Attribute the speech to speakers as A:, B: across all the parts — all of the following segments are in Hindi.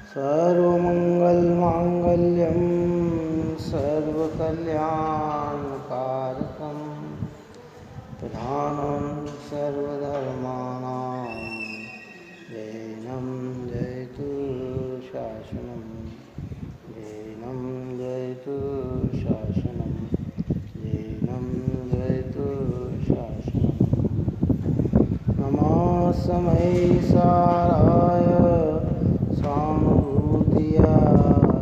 A: सर्वमङ्गलमाङ्गल्यं सर्वकल्याणकारकं प्रधानं सर्वधर्माणां जैनं जयतु शासनं जैनं जयतु शासनं जैनं जयतु शासनं नमः साराय सानुभूतिया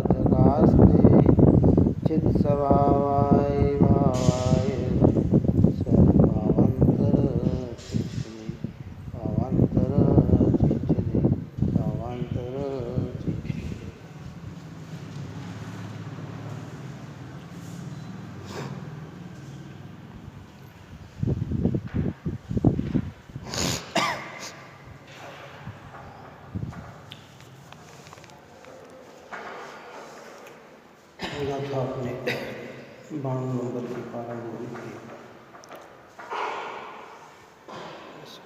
A: जगास्ते चित्स्वभावाय भावाय सर्वावंतर चित्सदे भावांतर चित्सदे भावांतर चित्सदे। था अपने 92 नंबर की प्रारंभ हुई थी।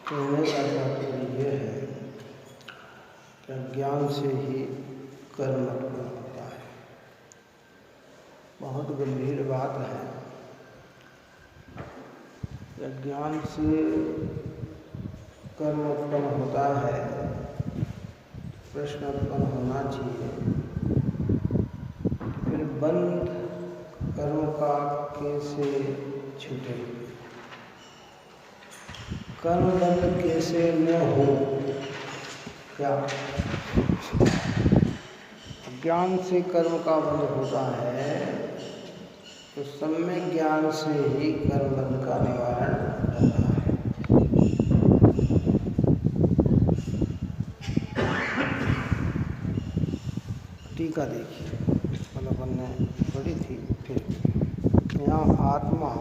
A: कहने का तात्पर्य यह है कि ज्ञान से ही कर्म उत्पन्न होता है। बहुत गंभीर बात है। ज्ञान से कर्म उत्पन्न होता है। प्रश्न उत्पन्न होना चाहिए, बंध कर्म का कैसे छूटे, कर्म बंध कैसे न हो। क्या ज्ञान से कर्म का बंध होता है तो सम्यक ज्ञान से ही कर्म बंध का निवारण होता है। टीका देखिए, ने पढ़ी थी। फिर यहाँ आत्मा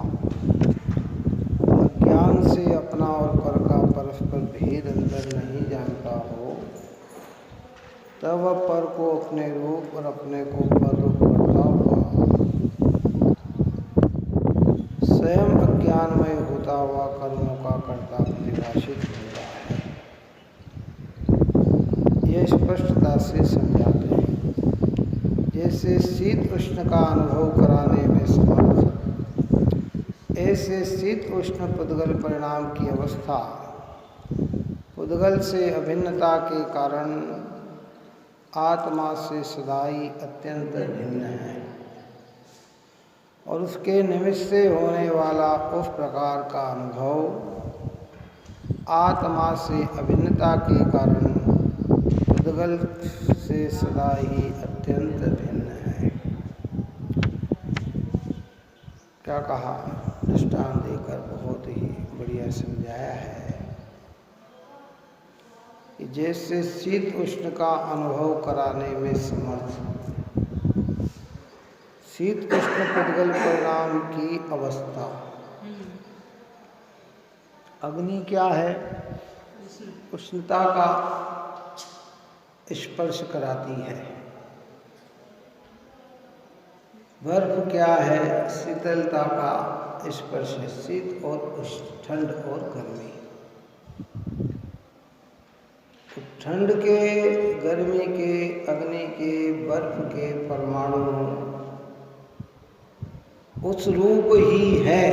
A: ज्ञान से अपना और पर का परस्पर भेद अंतर नहीं जानता हो, तब वह पर को अपने रूप और अपने को पर रूप करता हुआ स्वयं अज्ञानमय होता हुआ कर्मों का कर्ता प्रतिभाषित होता है। यह स्पष्टता से समझाते हैं। जैसे शीत उष्ण का अनुभव कराने में समर्थ, ऐसे शीत उष्ण पुद्गल परिणाम की अवस्था पुद्गल से अभिन्नता के कारण आत्मा से सदाई अत्यंत भिन्न है, और उसके निमित्त से होने वाला उस प्रकार का अनुभव आत्मा से अभिन्नता के कारण पुद्गल से सदा ही अत्यंत भिन्न है। क्या कहा, दृष्टांत देकर बहुत ही बढ़िया समझाया है कि जैसे शीत उष्ण का अनुभव कराने में समर्थ शीत उष्ण पुद्गल परिणाम की अवस्था। अग्नि क्या है? उष्णता का स्पर्श कराती है। बर्फ क्या है? शीतलता का स्पर्श है। शीत और उष्ण, ठंड और गर्मी। तो ठंड के, गर्मी के, अग्नि के, बर्फ के परमाणु उस रूप ही है,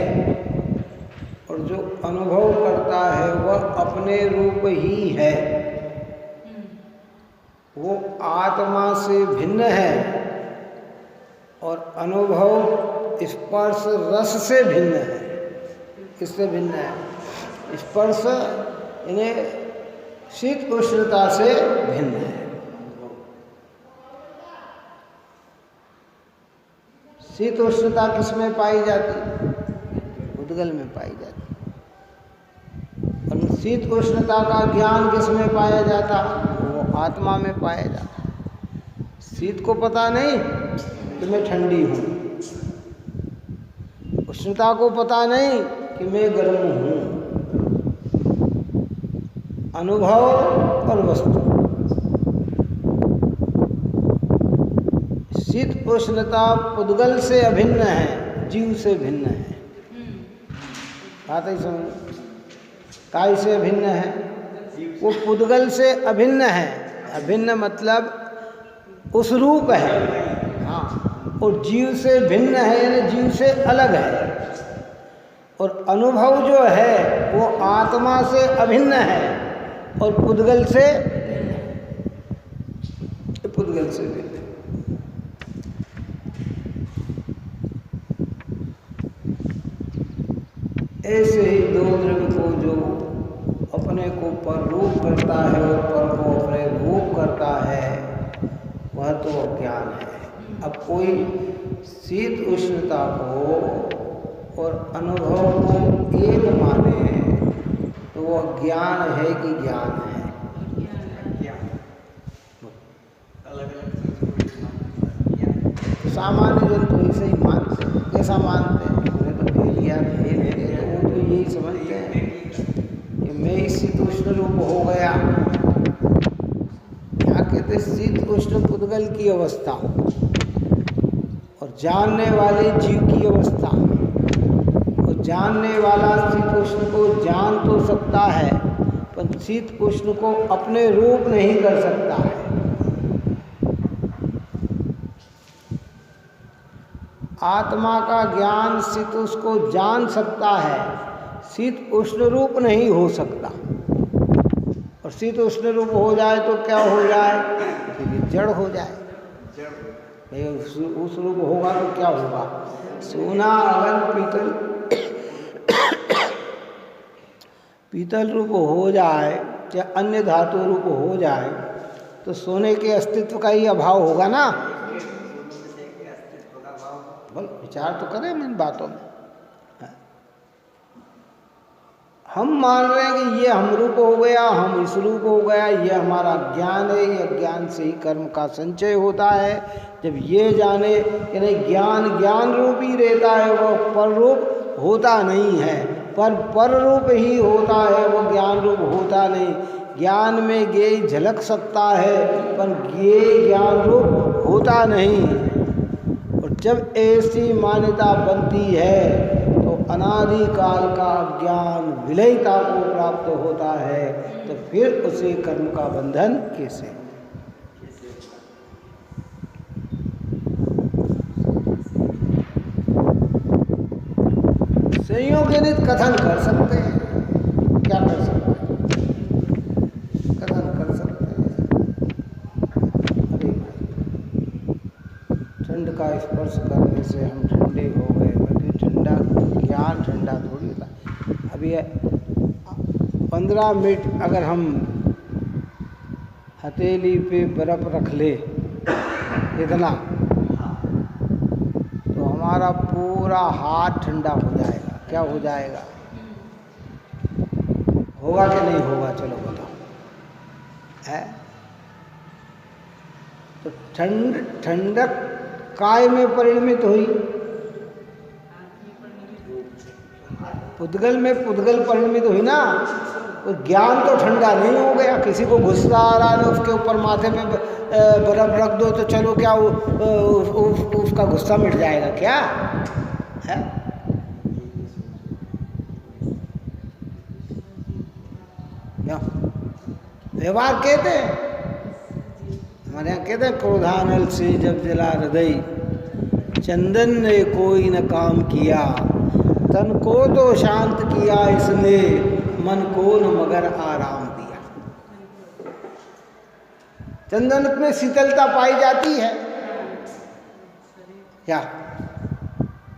A: और जो अनुभव करता है वह अपने रूप ही है। वो आत्मा से भिन्न है, और अनुभव स्पर्श रस से भिन्न है। किससे भिन्न है? स्पर्श इन्हें शीत उष्णता से भिन्न है। शीत उष्णता किसमें पाई जाती? उद्गल में पाई जाती। और शीत उष्णता का ज्ञान किसमें पाया जाता? वो आत्मा में पाया जाता। शीत को पता नहीं कि मैं ठंडी हूँ, उष्णता को पता नहीं कि मैं गर्म हूँ। अनुभव और वस्तु, शीत उष्णता पुद्गल से अभिन्न है, जीव से भिन्न है। बात ही समझ, काय से अभिन्न है? वो पुद्गल से अभिन्न है। अभिन्न मतलब उस रूप है। हाँ, और जीव से भिन्न है यानी जीव से अलग है। और अनुभव जो है वो आत्मा से अभिन्न है और पुद्गल से भिन्न है। ऐसे ही दो द्रव्य को जो अपने को पररूप करता है और पर को अपने रूप करता है वह तो अज्ञान है। अब कोई शीत उष्णता को और अनुभव को एक माने तो वह ज्ञान है कि ज्ञान है? सामान्य जन तो ऐसे ही मानते हैं। कैसा मानते हैं? उन्हें तो भेलिया भेल है, तो वो तो यही समझते हैं कि मैं ही शीत उष्ण रूप हो गया। यहाँ कहते शीत उष्ण पुद्गल की अवस्था और जानने वाले जीव की अवस्था। और जानने वाला शीत उष्ण को जान तो सकता है पर शीत उष्ण को अपने रूप नहीं कर सकता है। आत्मा का ज्ञान शीत उष्ण को जान सकता है, शीत उष्ण रूप नहीं हो सकता। और शीत उष्ण रूप हो जाए तो क्या हो जाए? फिर जड़ हो जाए। उस रूप होगा तो क्या होगा? सोना अगर पीतल रूप हो जाए या अन्य धातु रूप हो जाए तो सोने के अस्तित्व का ही अभाव होगा ना। बोल, विचार तो करें इन बातों में। हम मान रहे हैं कि ये हम रूप हो गया, हम इस रूप हो गया, ये हमारा ज्ञान है, ये ज्ञान से ही कर्म का संचय होता है। जब ये जाने कि नहीं ज्ञान ज्ञान रूप ही रहता है, वो पर रूप होता नहीं है, पर रूप ही होता है, वो ज्ञान रूप होता नहीं। ज्ञान में ज्ञेय झलक सकता है पर ज्ञेय ज्ञान रूप होता नहीं। और जब ऐसी मान्यता बनती है तो अनादिकाल का ज्ञान विलयता को प्राप्त होता है, तो फिर उसे कर्म का बंधन कैसे? संयोगजनित कथन कर सकते हैं। क्या कर सकते हैं? कथन कर सकते हैं। अरे भाई, ठंड का स्पर्श करने से हम ठंडे हो गए, बल्कि ठंडा ज्ञान ठंडा थोड़ी था। अभी 15 मिनट अगर हम हथेली पे बर्फ रख ले इतना, तो हमारा पूरा हाथ ठंडा हो जाएगा। क्या हो जाएगा? होगा कि नहीं होगा? चलो बताओ। है तो ठंडक काय में परिणमित हुई? पुद्गल में पुद्गल परिणमित हुई ना। तो ज्ञान तो ठंडा नहीं हो गया। किसी को गुस्सा आ रहा है, उसके ऊपर माथे में बर्फ रख दो तो चलो क्या उसका गुस्सा मिट जाएगा क्या? है व्यवहार कहते हैं, हमारे यहाँ कहते हैं क्रोधानल से जब जला हृदय, चंदन ने कोई न काम किया, तन को तो शांत किया इसने, मन को न मगर आराम दिया। चंदन में शीतलता पाई जाती है क्या?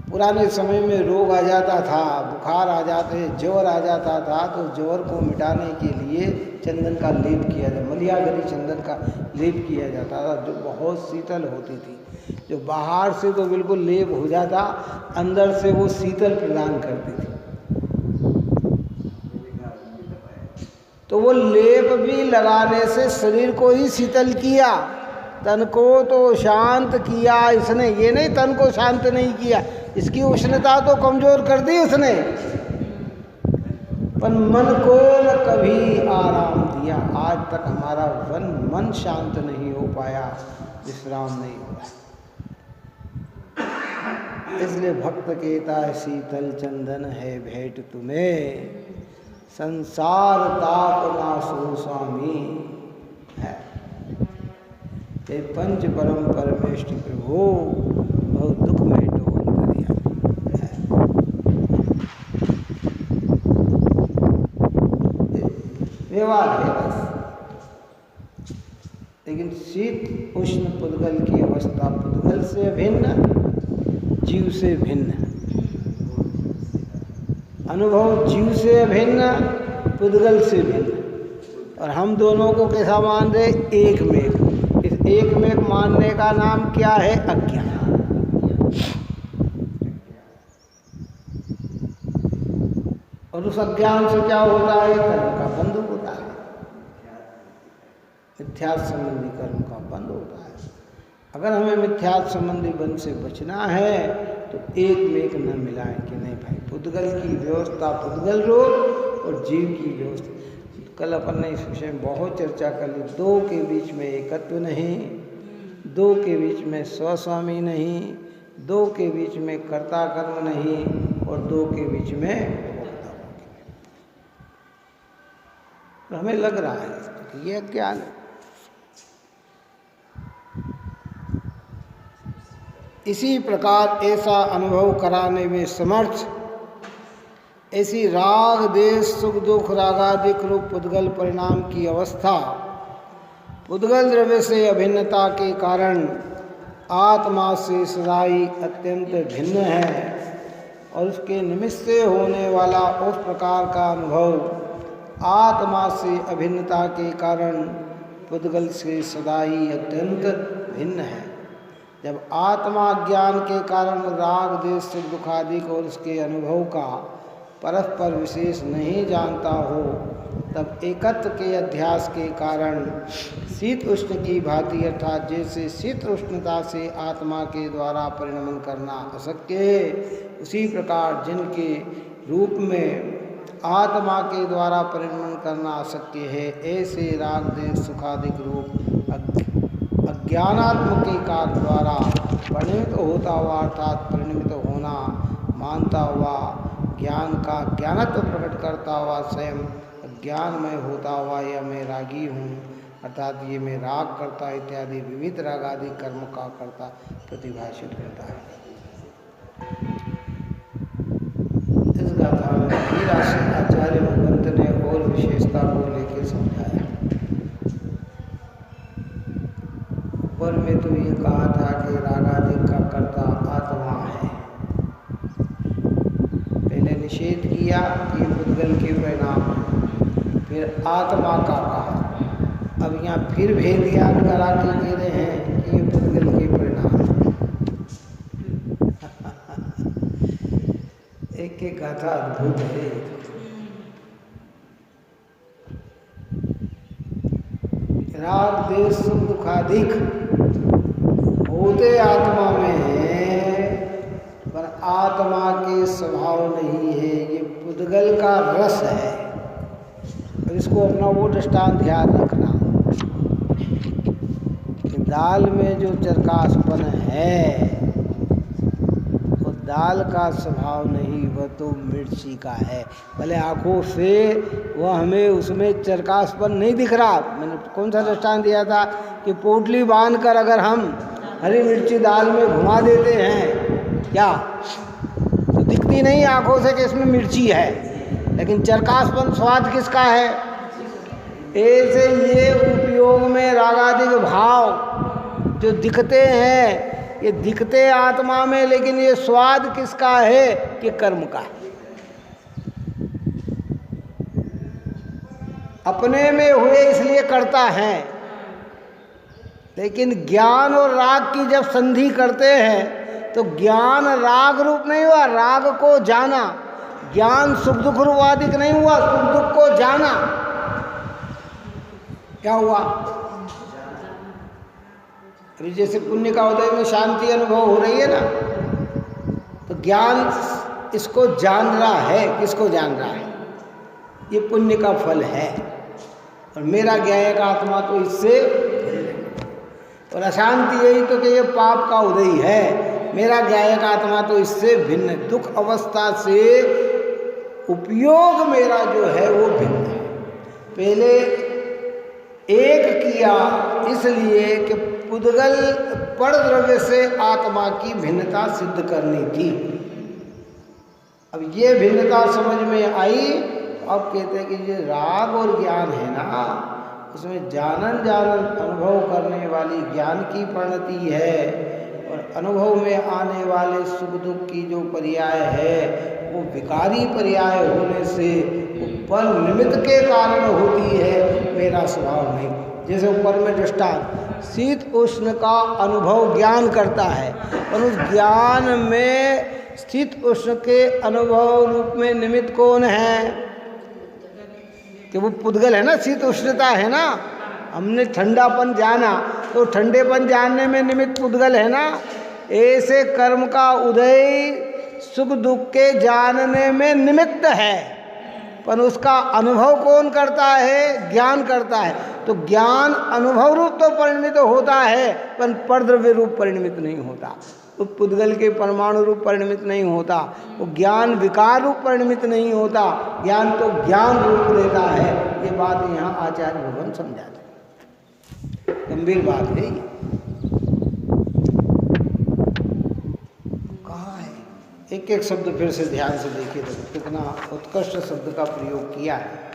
A: पुराने समय में रोग आ जाता था, बुखार आ जाते, ज्वर आ जाता था, तो ज्वर को मिटाने के लिए चंदन का लेप किया जाता, मलियागरी चंदन का लेप किया जाता था, जो बहुत शीतल होती थी। जो बाहर से तो बिल्कुल लेप हो जाता, अंदर से वो शीतल प्रदान करती थी। तो वो लेप भी लगाने से शरीर को ही शीतल किया, तन को तो शांत किया इसने। ये नहीं तन को शांत नहीं किया, इसकी उष्णता तो कमजोर कर दी उसने, पर मन को न कभी आराम दिया। आज तक हमारा मन शांत नहीं हो पाया, विश्राम नहीं हुआ। इसलिए भक्त कहता है शीतल चंदन है भेंट तुम्हें, संसार ताप नासो स्वामी है। हे पंच परम परमेष्टि प्रभो बहुत दुख में व्यवहार है बस। लेकिन शीत उष्ण पुद्गल की अवस्था पुद्गल से अभिन्न, जीव से भिन्न। अनुभव जीव से अभिन्न, पुद्गल से भिन्न। और हम दोनों को कैसा मान रहे? एक में एक। इस एक में एक मानने का नाम क्या है? अज्ञान। और उस अज्ञान से क्या होता है? कर्म का बंध होता है, मिथ्यात्व संबंधी कर्म का बंध होता है। अगर हमें मिथ्यात्व संबंधी बंध से बचना है तो एक में एक न मिलाएं कि नहीं भाई, पुद्गल की व्यवस्था पुद्गल रूप और जीव की व्यवस्था। कल अपन ने इस विषय में बहुत चर्चा कर ली। दो के बीच में एकत्व नहीं, दो के बीच में स्वस्वामी नहीं, दो के बीच में कर्ता कर्म नहीं, और दो के बीच में हमें लग रहा है कि ये ज्ञान है। इसी प्रकार ऐसा अनुभव कराने में समर्थ, ऐसी राग देश सुख दुख रागादिक रूप पुद्गल परिणाम की अवस्था पुद्गल द्रव्य से अभिन्नता के कारण आत्मा से सदाई अत्यंत भिन्न है, और उसके निमित्त से होने वाला उस प्रकार का अनुभव आत्मा से अभिन्नता के कारण पुद्गल से सदाई अत्यंत भिन्न है। जब आत्मा ज्ञान के कारण राग देश सुख दुखादिक और उसके अनुभव का परस्पर विशेष नहीं जानता हो, तब एकत्व के अध्यास के कारण शीत उष्ण की भांति, अर्थात जैसे शीत उष्णता से आत्मा के द्वारा परिणमन करना अशक्य है, उसी प्रकार जिनके रूप में आत्मा के द्वारा परिणमन करना अशक्य है, ऐसे राग देश सुखादिक रूप अज्ञानात्म के कार्य द्वारा परिणमित होता हुआ, अर्थात परिणमित होना मानता हुआ, ज्ञान का ज्ञानत्व प्रकट करता हुआ स्वयं अज्ञानमय होता हुआ यह मैं रागी हूँ, अर्थात ये मैं राग करता इत्यादि विविध राग आदि कर्म का करता प्रतिभाषित करता है। इस गाथा में आचार्य भगवंत ने और विशेषता को लेकर समझाया। ऊपर में तो ये कहा था कि रागादि का कर्ता आत्मा है, पहले निषेध किया कि पुद्गल के परिणाम है, फिर आत्मा का कहा, अब यहाँ फिर भेद ज्ञान करा के कह रहे हैं कि ये पुद्गल के परिणाम है। एक एक गाथा अद्भुत है। राग देश सुख दुखादिक होते आत्मा में है, पर आत्मा के स्वभाव नहीं है, ये पुद्गल का रस है। और इसको अपना वो दृष्टांत ध्यान रखना कि दाल में जो चरकासपन है वो दाल का स्वभाव नहीं, वह तो मिर्ची का है। भले आँखों से वह हमें उसमें चरकासपन नहीं दिख रहा। मैंने कौन सा दृष्टांत दिया था कि पोटली बांधकर अगर हम हरी मिर्ची दाल में घुमा देते हैं क्या, तो दिखती नहीं आँखों से कि इसमें मिर्ची है, लेकिन चरकासपन स्वाद किसका है? ऐसे ये उपयोग में रागादिक भाव जो दिखते हैं, ये दिखते आत्मा में, लेकिन ये स्वाद किसका है? कि कर्म का है। अपने में हुए इसलिए करता है, लेकिन ज्ञान और राग की जब संधि करते हैं तो ज्ञान राग रूप नहीं हुआ, राग को जाना। ज्ञान सुख दुख रूपाधिक नहीं हुआ, सुख दुख को जाना। क्या हुआ? अभी जैसे पुण्य का उदय में शांति अनुभव हो रही है ना, तो ज्ञान इसको जान रहा है। किसको जान रहा है? ये पुण्य का फल है, और मेरा ज्ञायक आत्मा तो इससे, और अशांति यही तो कि ये पाप का उदय है, मेरा ज्ञायक आत्मा तो इससे भिन्न है। दुख अवस्था से उपयोग मेरा जो है वो भिन्न है। पहले एक किया इसलिए कि पुद्गल पर द्रव्य से आत्मा की भिन्नता सिद्ध करनी थी। अब ये भिन्नता समझ में आई। अब कहते हैं कि ये राग और ज्ञान है ना, उसमें जानन अनुभव करने वाली ज्ञान की परिणति है, और अनुभव में आने वाले सुख दुख की जो पर्याय है वो विकारी पर्याय होने से वो पर निमित्त के कारण होती है, मेरा स्वभाव नहीं। जैसे ऊपर में दृष्टांत, शीत उष्ण का अनुभव ज्ञान करता है, और उस ज्ञान में शीत उष्ण के अनुभव रूप में निमित्त कौन है? कि वो पुद्गल है ना, शीत उष्णता है ना। हमने ठंडापन जाना तो ठंडेपन जानने में निमित्त पुद्गल है ना। ऐसे कर्म का उदय सुख दुख के जानने में निमित्त है, पर उसका अनुभव कौन करता है? ज्ञान करता है। तो ज्ञान अनुभव रूप तो परिणमित होता है, पर परद्रव्य रूप परिणमित नहीं होता। तो पुद्गल के परमाणु रूप परिणमित नहीं होता, वो ज्ञान विकार रूप परिणमित नहीं होता, ज्ञान तो ज्ञान रूप लेता है। ये बात यहाँ आचार्य भगवान समझाते हैं, गंभीर बात है ये। कहाँ है? एक एक शब्द फिर से ध्यान से देखिए तो कितना उत्कृष्ट शब्द का प्रयोग किया है।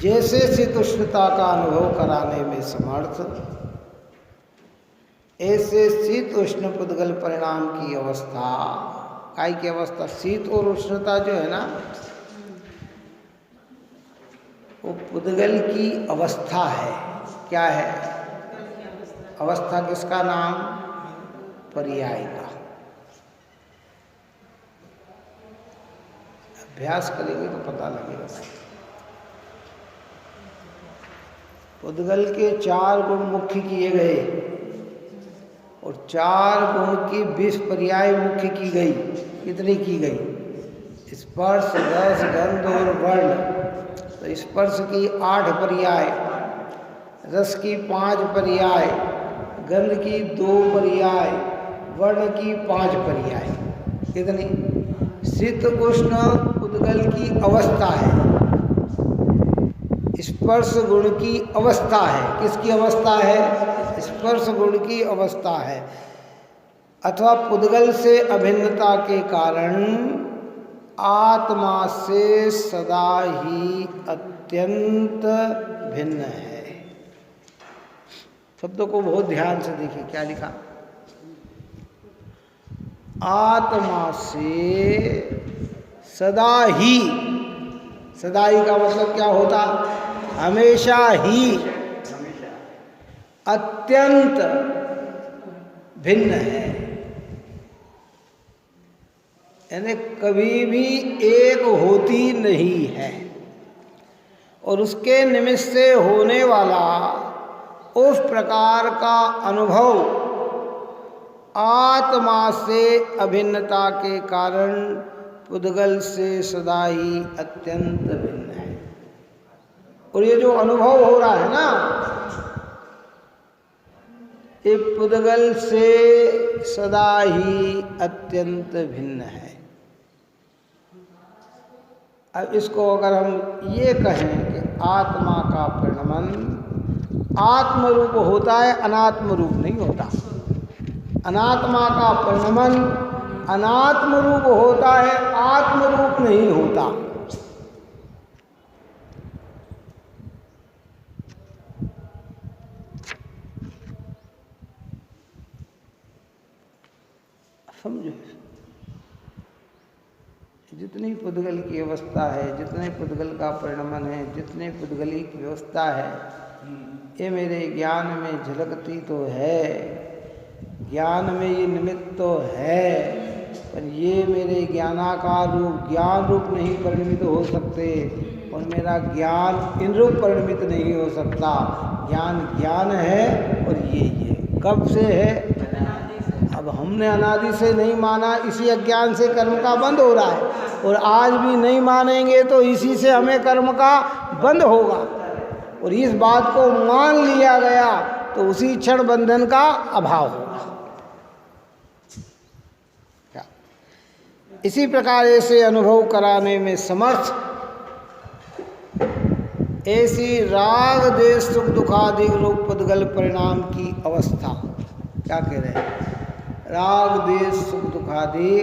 A: जैसे शीतोष्णता का अनुभव कराने में समर्थ, ऐसे शीत उष्ण पुद्गल परिणाम की अवस्था, काय की अवस्था? शीत और उष्णता जो है ना, वो पुद्गल की अवस्था है। क्या है अवस्था? किसका नाम? पर्याय का। अभ्यास करेंगे तो पता लगेगा। पुद्गल के 4 गुण मुख्य किए गए, और 4 गुण की 20 पर्याय मुख्य की गई। कितनी की गई? स्पर्श, रस, गंध और वर्ण। तो स्पर्श की 8 पर्याय, रस की 5 पर्याय, गंध की 2 पर्याय, वर्ण की 5 पर्याय। कितनी? शीत उष्ण पुद्गल की अवस्था है, स्पर्श गुण की अवस्था है। किसकी अवस्था है? स्पर्श गुण की अवस्था है। अथवा पुद्गल से अभिन्नता के कारण आत्मा से सदा ही अत्यंत भिन्न है। शब्दों को बहुत ध्यान से देखिए, क्या लिखा? आत्मा से सदा ही। सदा ही का मतलब क्या होता? हमेशा ही, अत्यंत भिन्न है। यानी कभी भी एक होती नहीं है, और उसके निमित्त से होने वाला उस प्रकार का अनुभव आत्मा से अभिन्नता के कारण पुद्गल से सदा ही अत्यंत भिन्न है। और ये जो अनुभव हो रहा है ना, ये पुद्गल से सदा ही अत्यंत भिन्न है। अब इसको अगर हम ये कहें कि आत्मा का परिणमन आत्म रूप होता है, अनात्म रूप नहीं होता। अनात्मा का परिणमन अनात्म रूप होता है, आत्म रूप नहीं होता। समझो, जितनी पुद्गल की अवस्था है, जितने पुद्गल का परिणमन है, जितने पुद्गली की व्यवस्था है, ये मेरे ज्ञान में झलकती तो है, ज्ञान में ये निमित्त तो है, पर ये मेरे ज्ञानाकार रूप ज्ञान रूप नहीं परिणमित हो सकते, और मेरा ज्ञान इन रूप परिणमित नहीं हो सकता। ज्ञान ज्ञान है, और ये कब से है? अब हमने अनादि से नहीं माना, इसी अज्ञान से कर्म का बंध हो रहा है, और आज भी नहीं मानेंगे तो इसी से हमें कर्म का बंध होगा। और इस बात को मान लिया गया तो उसी क्षण बंधन का अभाव होगा। क्या? इसी प्रकार ऐसे अनुभव कराने में समर्थ ऐसी राग देश सुख दुखादि रूप पुद्गल परिणाम की अवस्था। क्या कह रहे हैं? राग देश सुख दुखादि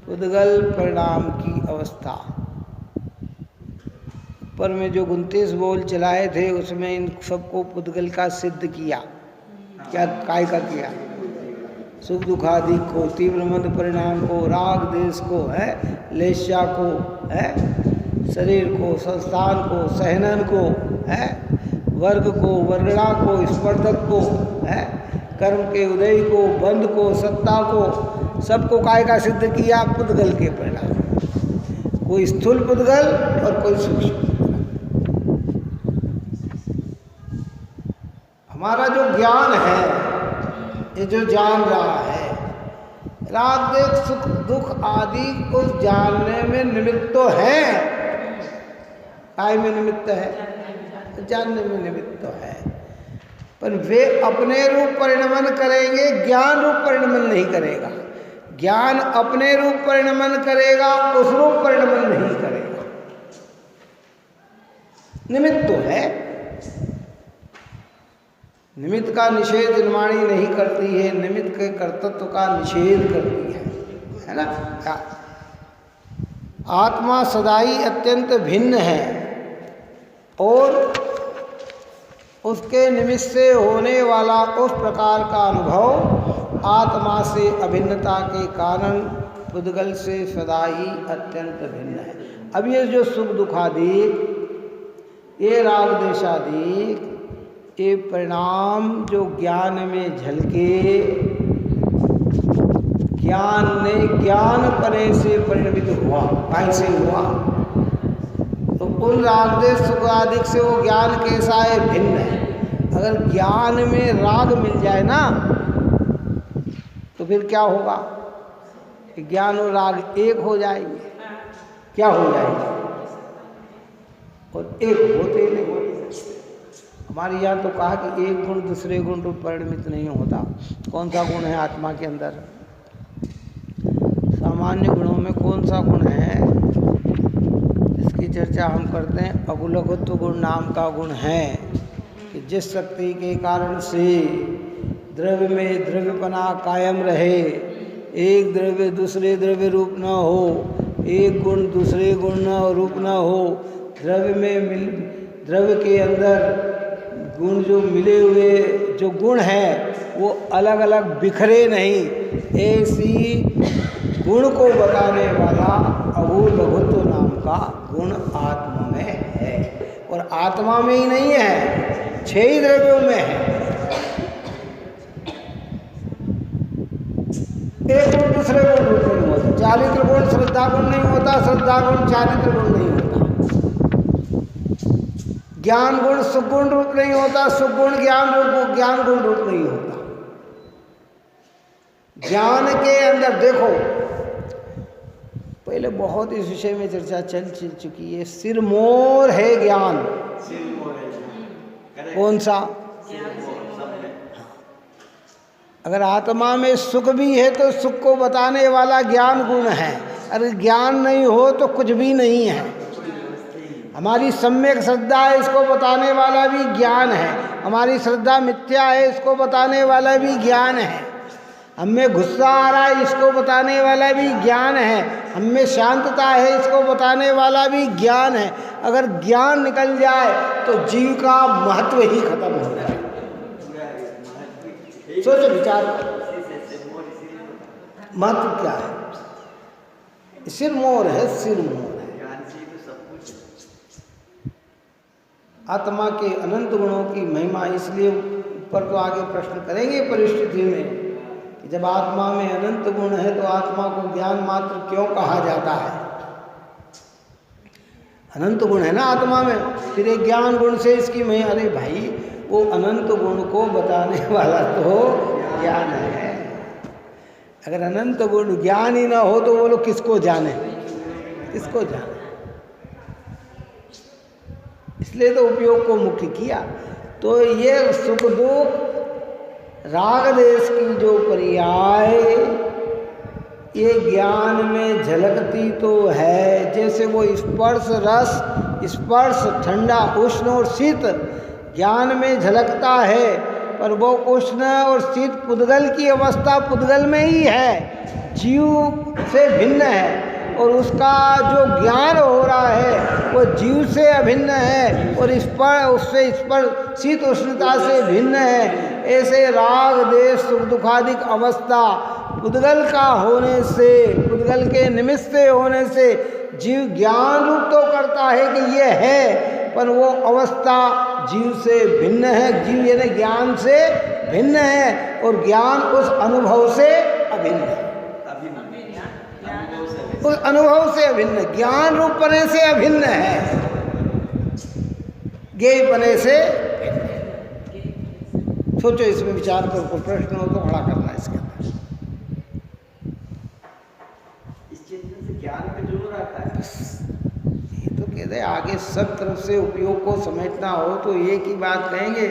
A: पुद्गल परिणाम की अवस्था। ऊपर में जो 29 बोल चलाए थे उसमें इन सबको पुद्गल का सिद्ध किया। क्या काय का किया? सुख दुखादि को, तीव्र मंद परिणाम को, राग देश को, है लेश्या को, है शरीर को, संस्थान को, सहनन को, है वर्ग को, वर्गणा को, स्पर्धक को, है कर्म के उदय को, बंध को, सत्ता को, सबको काय का सिद्ध किया? पुद्गल के परिणाम। कोई स्थूल पुद्गल और कोई सूक्ष्म। हमारा जो ज्ञान है, ये जो जान रहा है, राग देश सुख दुख आदि को जानने में निमित्त तो है। काय में निमित्त है? जानने में निमित्त तो है, पर वे अपने रूप परिणमन करेंगे, ज्ञान रूप परिणमन नहीं करेगा। ज्ञान अपने रूप परिणमन करेगा, उस रूप परिणमन नहीं करेगा। निमित्त तो है। निमित्त का निषेध निर्माणी नहीं करती है, निमित्त के कर्तृत्व का निषेध करती है ना? क्या? आत्मा सदाई अत्यंत भिन्न है और उसके निमित्त से होने वाला उस प्रकार का अनुभव आत्मा से अभिन्नता के कारण पुद्गल से सदा ही अत्यंत भिन्न है। अब ये जो सुख दुखादिक, ये राग देशादिक, ये परिणाम जो ज्ञान में झलके, ज्ञान ने ज्ञान परे से परिणमित हुआ, कैसे हुआ? तो उन राग देश सुख आदि से वो ज्ञान कैसा है? भिन्न है। अगर ज्ञान में राग मिल जाए ना तो फिर क्या होगा? ज्ञान और राग एक हो जाएंगे। क्या हो जाएंगे? और एक होते नहीं। हमारे यहाँ तो कहा कि एक गुण दूसरे गुण रूप परिणमित नहीं होता। कौन सा गुण है आत्मा के अंदर? सामान्य गुणों में कौन सा गुण है? इसकी चर्चा हम करते हैं। अगुलघुत्व गुण नाम का गुण है कि जिस शक्ति के कारण से द्रव्य में द्रव्यपना कायम रहे, एक द्रव्य दूसरे द्रव्य रूप न हो, एक गुण दूसरे गुण न रूप न हो, द्रव्य के अंदर गुण जो मिले हुए जो गुण हैं वो अलग अलग बिखरे नहीं, ऐसी गुण को बताने वाला अगुण लघुत्व नाम का गुण आत्मा में है। और आत्मा में ही नहीं है, 6 ही द्रव्यों में है। एक गुण दूसरे गुण रूप नहीं होता। चारित्र गुण श्रद्धा गुण नहीं होता, श्रद्धा गुण चारित्र गुण नहीं होता। ज्ञान गुण सुख गुण रूप नहीं होता, सुख गुण ज्ञान गुण रूप नहीं होता। ज्ञान के अंदर देखो, पहले बहुत इस विषय में चर्चा चल चुकी है। सिरमौर है ज्ञान। कौन सा? अगर आत्मा में सुख भी है तो सुख को बताने वाला ज्ञान गुण है। अगर ज्ञान नहीं हो तो कुछ भी नहीं है। हमारी सम्यक श्रद्धा है, इसको बताने वाला भी ज्ञान है। हमारी श्रद्धा मिथ्या है, इसको बताने वाला भी ज्ञान है। हमें गुस्सा आ रहा है, इसको बताने वाला भी ज्ञान है। हमें शांतता है, इसको बताने वाला भी ज्ञान है। अगर ज्ञान निकल जाए तो जीव का महत्व ही खत्म हो जाए। सोचो, विचार, महत्व क्या है? सिरमौर है, सिरमौर है। आत्मा के अनंत गुणों की महिमा, इसलिए ऊपर तो आगे प्रश्न करेंगे परिस्थिति में कि जब आत्मा में अनंत गुण है तो आत्मा को ज्ञान मात्र क्यों कहा जाता है? अनंत गुण है ना आत्मा में, फिर एक ज्ञान गुण से इसकी महिमा। अरे भाई, वो अनंत गुण को बताने वाला तो ज्ञान है। अगर अनंत गुण ज्ञान ही ना हो तो वो लोग किसको जाने? किसको जाने? इसलिए तो उपयोग को मुख्य किया। तो ये सुख दुख राग देश की जो पर्याय ये ज्ञान में झलकती तो है, जैसे वो स्पर्श रस, स्पर्श ठंडा उष्ण और शीत ज्ञान में झलकता है, पर वो उष्ण और शीत पुद्गल की अवस्था पुद्गल में ही है, जीव से भिन्न है। और उसका जो ज्ञान हो रहा है वो जीव से अभिन्न है और उससे शीत उष्णता से भिन्न है। ऐसे राग देश सुख दुखादिक अवस्था पुद्गल का होने से, पुद्गल के निमित्त से होने से जीव ज्ञान रूप तो करता है कि ये है, पर वो अवस्था जीव से भिन्न है, जीव यानी ज्ञान से भिन्न है और ज्ञान उस अनुभव से अभिन्न है, उस अनुभव से अभिन्न, ज्ञान रूप पने से अभिन्न है, ज्ञेय पने से भिन्न है। सोचो इसमें विचार करो, कोई प्रश्न हो तो खड़ा करना इसके अंदर।
B: इस चेतन से ज्ञान का जोड़ आता है।
A: ये तो कहते हैं आगे सब तरफ से उपयोग को समेटना हो तो एक ही बात कहेंगे,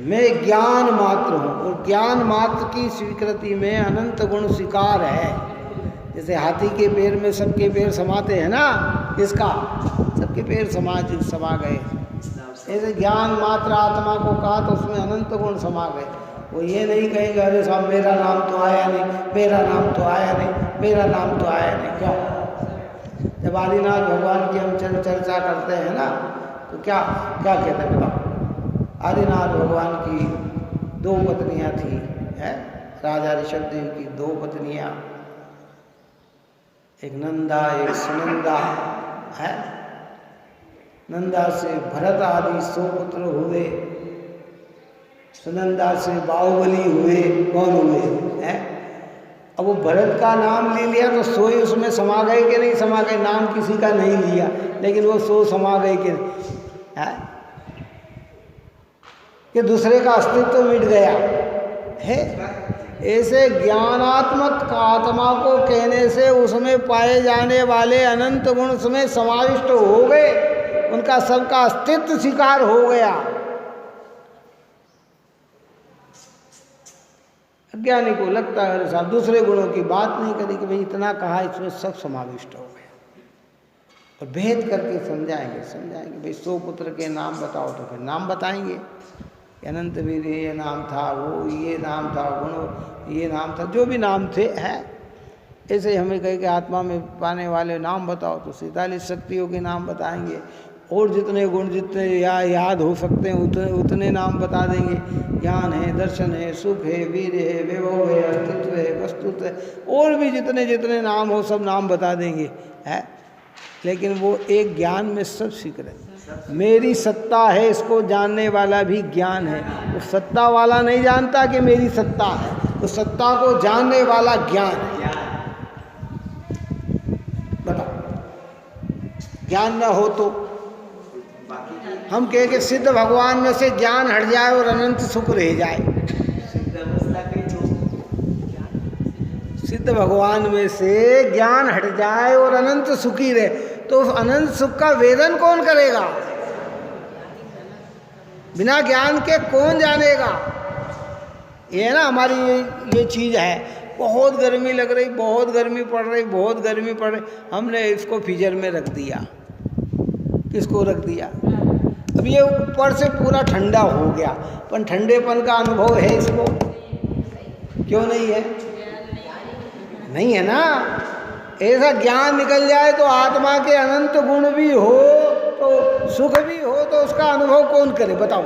A: मैं ज्ञान मात्र हूँ और ज्ञान मात्र की स्वीकृति में अनंत गुण स्वीकार है। जैसे हाथी के पैर में सबके पैर समाते हैं ना, इसका सबके पैर समा गए, ऐसे ज्ञान मात्र आत्मा को कहा तो उसमें अनंत गुण समा गए। वो ये नहीं कहेंगे अरे साहब मेरा नाम तो आया नहीं, मेरा नाम तो आया नहीं, मेरा नाम तो आया नहीं। क्यों? जब आदिनाथ भगवान की हम चर्चा करते हैं ना तो क्या क्या कहते हैं बताओ। आदिनाथ भगवान की 2 पत्नियां थी, है राजा ऋषभदेव की 2 पत्नियां, एक नंदा एक सुनंदा है। नंदा से भरत आदि 100 पुत्र हुए, सुनंदा से बाहुबली हुए, कौन हुए हैं। अब वो भरत का नाम ले लिया तो 100 ही उसमें समा गए कि नहीं समा गए, नाम किसी का नहीं लिया लेकिन वो 100 समा गए कि है कि दूसरे का अस्तित्व मिट गया है। ऐसे ज्ञानात्मक आत्मा को कहने से उसमें पाए जाने वाले अनंत गुण उसमें समाविष्ट हो गए, उनका सबका अस्तित्व स्वीकार हो गया। अज्ञानी को लगता है अरे साहब दूसरे गुणों की बात नहीं करी कि भाई इतना कहा, इसमें सब समाविष्ट हो गया। और भेद करके समझाएंगे भाई 100 पुत्र के नाम बताओ तो फिर नाम बताएंगे, अनंत वीर ये नाम था, वो ये नाम था, गुण ये नाम था, जो भी नाम थे हैं। ऐसे हमें कहे कि आत्मा में पाने वाले नाम बताओ तो 47 शक्तियों के नाम बताएंगे, और जितने गुण जितने याद हो सकते हैं उतने नाम बता देंगे। ज्ञान है, दर्शन है, सुख है, वीर है, वैभव है, अस्तित्व है, वस्तुत्व है, और भी जितने जितने नाम हो सब नाम बता देंगे है। लेकिन वो एक ज्ञान में सब स्वीकृत है। मेरी सत्ता है इसको जानने वाला भी ज्ञान है, वो सत्ता वाला नहीं जानता कि मेरी सत्ता है, वो सत्ता को जानने वाला ज्ञान है। बताओ ज्ञान न हो तो हम कहे कि सिद्ध भगवान में से ज्ञान हट जाए और अनंत सुख रह जाए। सिद्ध भगवान में से ज्ञान हट जाए और अनंत सुखी रहे तो उस अनंत सुख का वेदन कौन करेगा? बिना ज्ञान के कौन जानेगा? ये ना हमारी ये चीज़ है, बहुत गर्मी लग रही, बहुत गर्मी पड़ रही, बहुत गर्मी पड़ रही, हमने इसको फ्रीजर में रख दिया। किसको रख दिया? अब ये ऊपर से पूरा ठंडा हो गया, पर ठंडेपन का अनुभव है इसको? क्यों नहीं है? नहीं है ना। ऐसा ज्ञान निकल जाए तो आत्मा के अनंत गुण भी हो तो सुख भी हो तो उसका अनुभव कौन करे? बताओ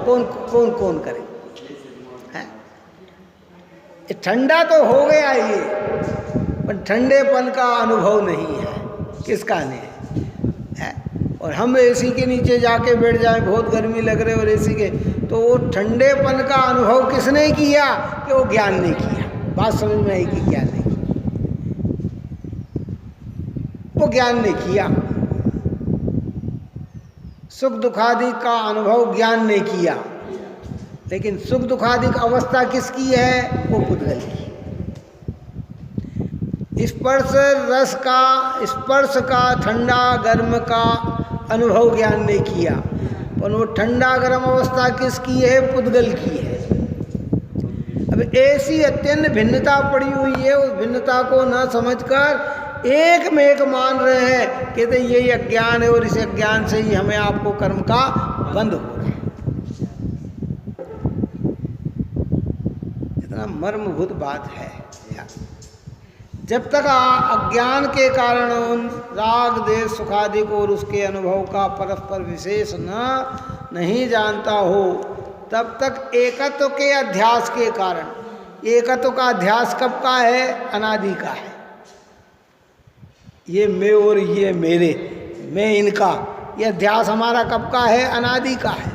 A: कौन करे? है ठंडा तो हो गया ये, पर ठंडेपन का अनुभव नहीं है। किसका नहीं है? और हम एसी के नीचे जाके बैठ जाएं, बहुत गर्मी लग रही और एसी के, तो वो ठंडेपन का अनुभव किसने किया? कि वो ज्ञान ने किया। बात समझ में आई कि ज्ञान ने? वो ज्ञान ने किया। सुख दुखादि का अनुभव ज्ञान ने किया, लेकिन सुख दुखादि की अवस्था किसकी है? वो पुद्गल की। स्पर्श रस का, स्पर्श का, ठंडा गर्म का अनुभव ज्ञान ने किया, पर वो ठंडा गर्म अवस्था किसकी है? पुद्गल की है। अब अब ऐसी अत्यंत भिन्नता पड़ी हुई है, उस भिन्नता को न समझकर एक में एक मान रहे हैं, कहते यही अज्ञान है और इस अज्ञान से ही हमें आपको कर्म का बंध हो रहा है। इतना मर्मभूत बात है। जब तक अज्ञान के कारण उन राग देश सुखादिक और उसके अनुभव का परस्पर विशेष नहीं जानता हो, तब तक एकत्व के अध्यास के कारण, एकत्व का अध्यास कब का है? अनादि का है। ये मैं और ये मेरे, मैं इनका, ये अध्यास हमारा कब का है? अनादि का है।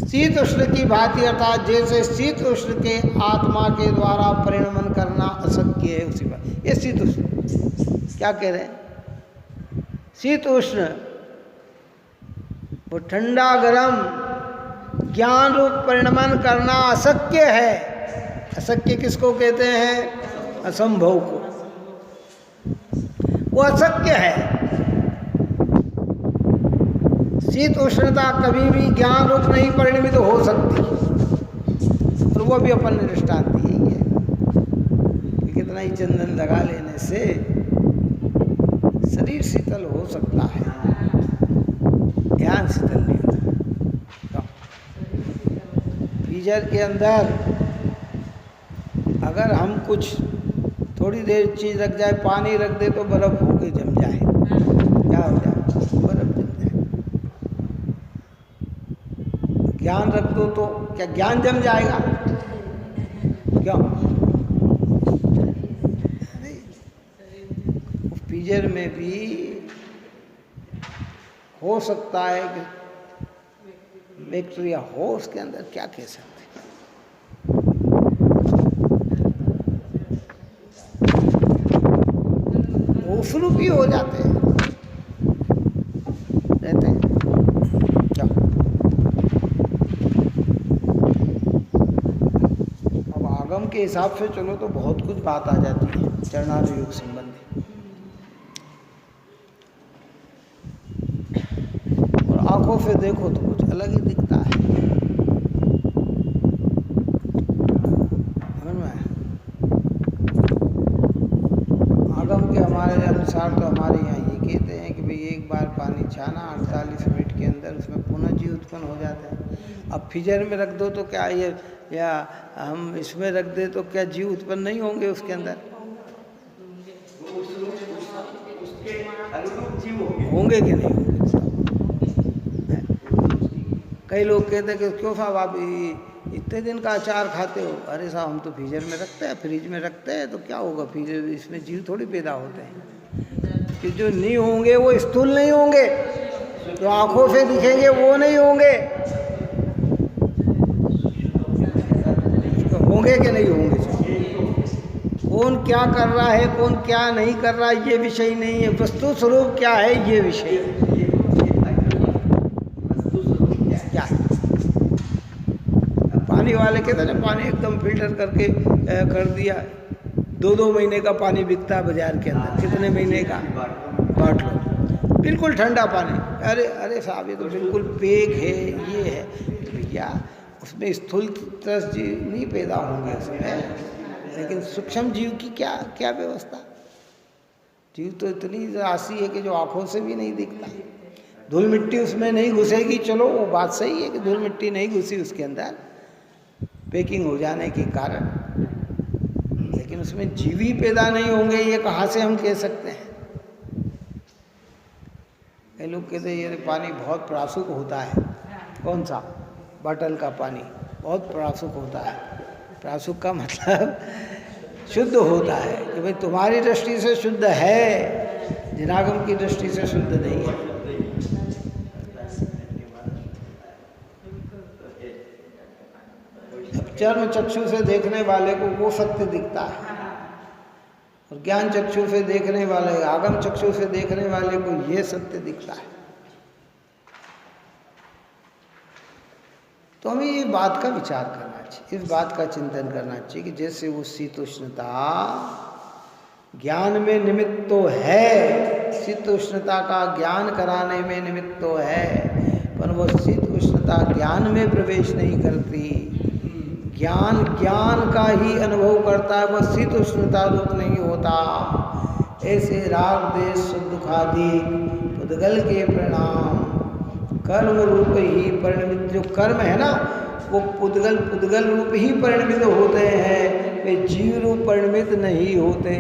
A: शीत उष्ण की भांति, अर्थात जैसे शीत उष्ण के आत्मा के द्वारा परिणमन करना अशक्य है, उसी बात। ये शीत उष्ण क्या कह रहे हैं? शीत उष्ण वो ठंडा गरम ज्ञान रूप परिणमन करना अशक्य है। अशक्य किसको कहते हैं? असंभव को। वो अशक्य है। शीत उष्णता कभी भी ज्ञान रूप नहीं परिणमित हो सकती, और वो भी अपन ने दृष्टांत दी है कि कितना ही चंदन लगा लेने से शरीर शीतल हो सकता है, ध्यान शीतल नहीं होता। फ्रीजर के अंदर अगर हम कुछ थोड़ी देर चीज़ रख जाए, पानी रख दे तो बर्फ़ होके जम जाए, क्या हो जाए? बर्फ़ जम जाए। ज्ञान रख दो तो क्या ज्ञान जम जाएगा? क्यों? फ्रीजर में भी हो सकता है कि बैक्टीरिया हो उसके अंदर, क्या कह सकते। उसरूप ही हो जाते हैं, रहते हैं। क्या अब आगम के हिसाब से चलो तो बहुत कुछ बात आ जाती है चरणानुयोग संबंधी, और आंखों से देखो तो कुछ अलग ही दिखता है। आगम के हमारे अनुसार तो हमारे यहाँ ये कहते हैं कि भाई एक बार पानी छाना 48 मिनट के अंदर उसमें पुनः जीव उत्पन्न हो जाता है। अब फ्रीजर में रख दो तो क्या ये, या हम इसमें रख दे तो क्या जीव उत्पन्न नहीं होंगे उसके अंदर? होंगे कि नहीं होंगे? कई लोग कहते हैं कि क्यों साहब आप इतने दिन का अचार खाते हो? अरे साहब हम तो फ्रीजर में रखते हैं, फ्रिज में रखते हैं तो क्या होगा, फ्रीजर इसमें जीव थोड़ी पैदा होते हैं। कि जो नहीं होंगे वो स्थूल नहीं होंगे, जो आंखों से दिखेंगे वो नहीं होंगे, तो होंगे कि नहीं होंगे? कौन क्या कर रहा है, कौन क्या नहीं कर रहा है, ये विषय नहीं है। वस्तु स्वरूप क्या है, ये विषय है। क्या पानी वाले कहते हैं ना, पानी एकदम फिल्टर करके कर दिया, 2-2 महीने का पानी बिकता है बाजार के अंदर। कितने महीने का? बांट लो, बिल्कुल ठंडा पानी। अरे अरे साहब ये तो बिल्कुल पेक है, ये है। भैया उसमें स्थूल तरस जीव नहीं पैदा होंगे उसमें, लेकिन सूक्ष्म जीव की क्या क्या व्यवस्था? जीव तो इतनी राशि है कि जो आंखों से भी नहीं दिखता। धूल मिट्टी उसमें नहीं घुसेगी, चलो वो बात सही है कि धूल मिट्टी नहीं घुसी उसके अंदर पैकिंग हो जाने के कारण, लेकिन उसमें जीव ही पैदा नहीं होंगे, ये कहाँ से हम कह सकते हैं? कई लोग कहते हैं ये पानी बहुत प्रासुक होता है। कौन सा? बॉटल का पानी बहुत प्रासुक होता है। प्रासुक का मतलब शुद्ध होता है, कि भाई तुम्हारी दृष्टि से शुद्ध है, जिनागम की दृष्टि से शुद्ध नहीं है। चर्म चक्षु से देखने वाले को वो सत्य दिखता है, और ज्ञान चक्षु से देखने वाले, आगम चक्षु से देखने वाले को ये सत्य दिखता है। तो हमें ये बात का विचार करना चाहिए, इस बात का चिंतन करना चाहिए कि जैसे वो शीतोष्णता ज्ञान में निमित्त तो है, शीतोष्णता का ज्ञान कराने में निमित्त तो है, पर वो शीतोष्णता ज्ञान में प्रवेश नहीं करती। ज्ञान ज्ञान का ही अनुभव करता है, वह शीतोष्णता रूप नहीं होता। ऐसे राग देश सुख दुखादि पुद्गल के परिणाम कर्म रूप ही परिणमित, जो कर्म है ना वो पुद्गल रूप ही परिणमित होते हैं, वे जीव रूप परिणमित नहीं होते।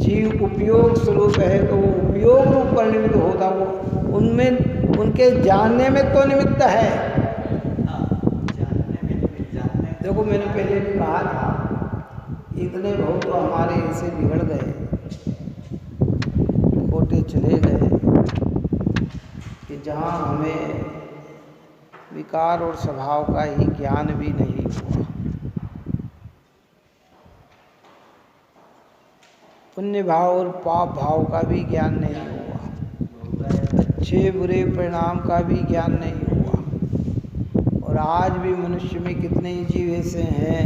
A: जीव उपयोग स्वरूप है तो वो उपयोग रूप परिणमित होता, वो उनमें उनके जानने में तो निमित्त है। देखो मैंने पहले भी कहा था, इतने बहुत तो हमारे ऐसे बिगड़ गए, खोटे चले गए कि जहाँ हमें विकार और स्वभाव का ही ज्ञान भी नहीं हुआ। पुण्य भाव और पाप भाव का भी ज्ञान नहीं हुआ, अच्छे बुरे परिणाम का भी ज्ञान नहीं हुआ। और आज भी मनुष्य में कितने ही जीव ऐसे हैं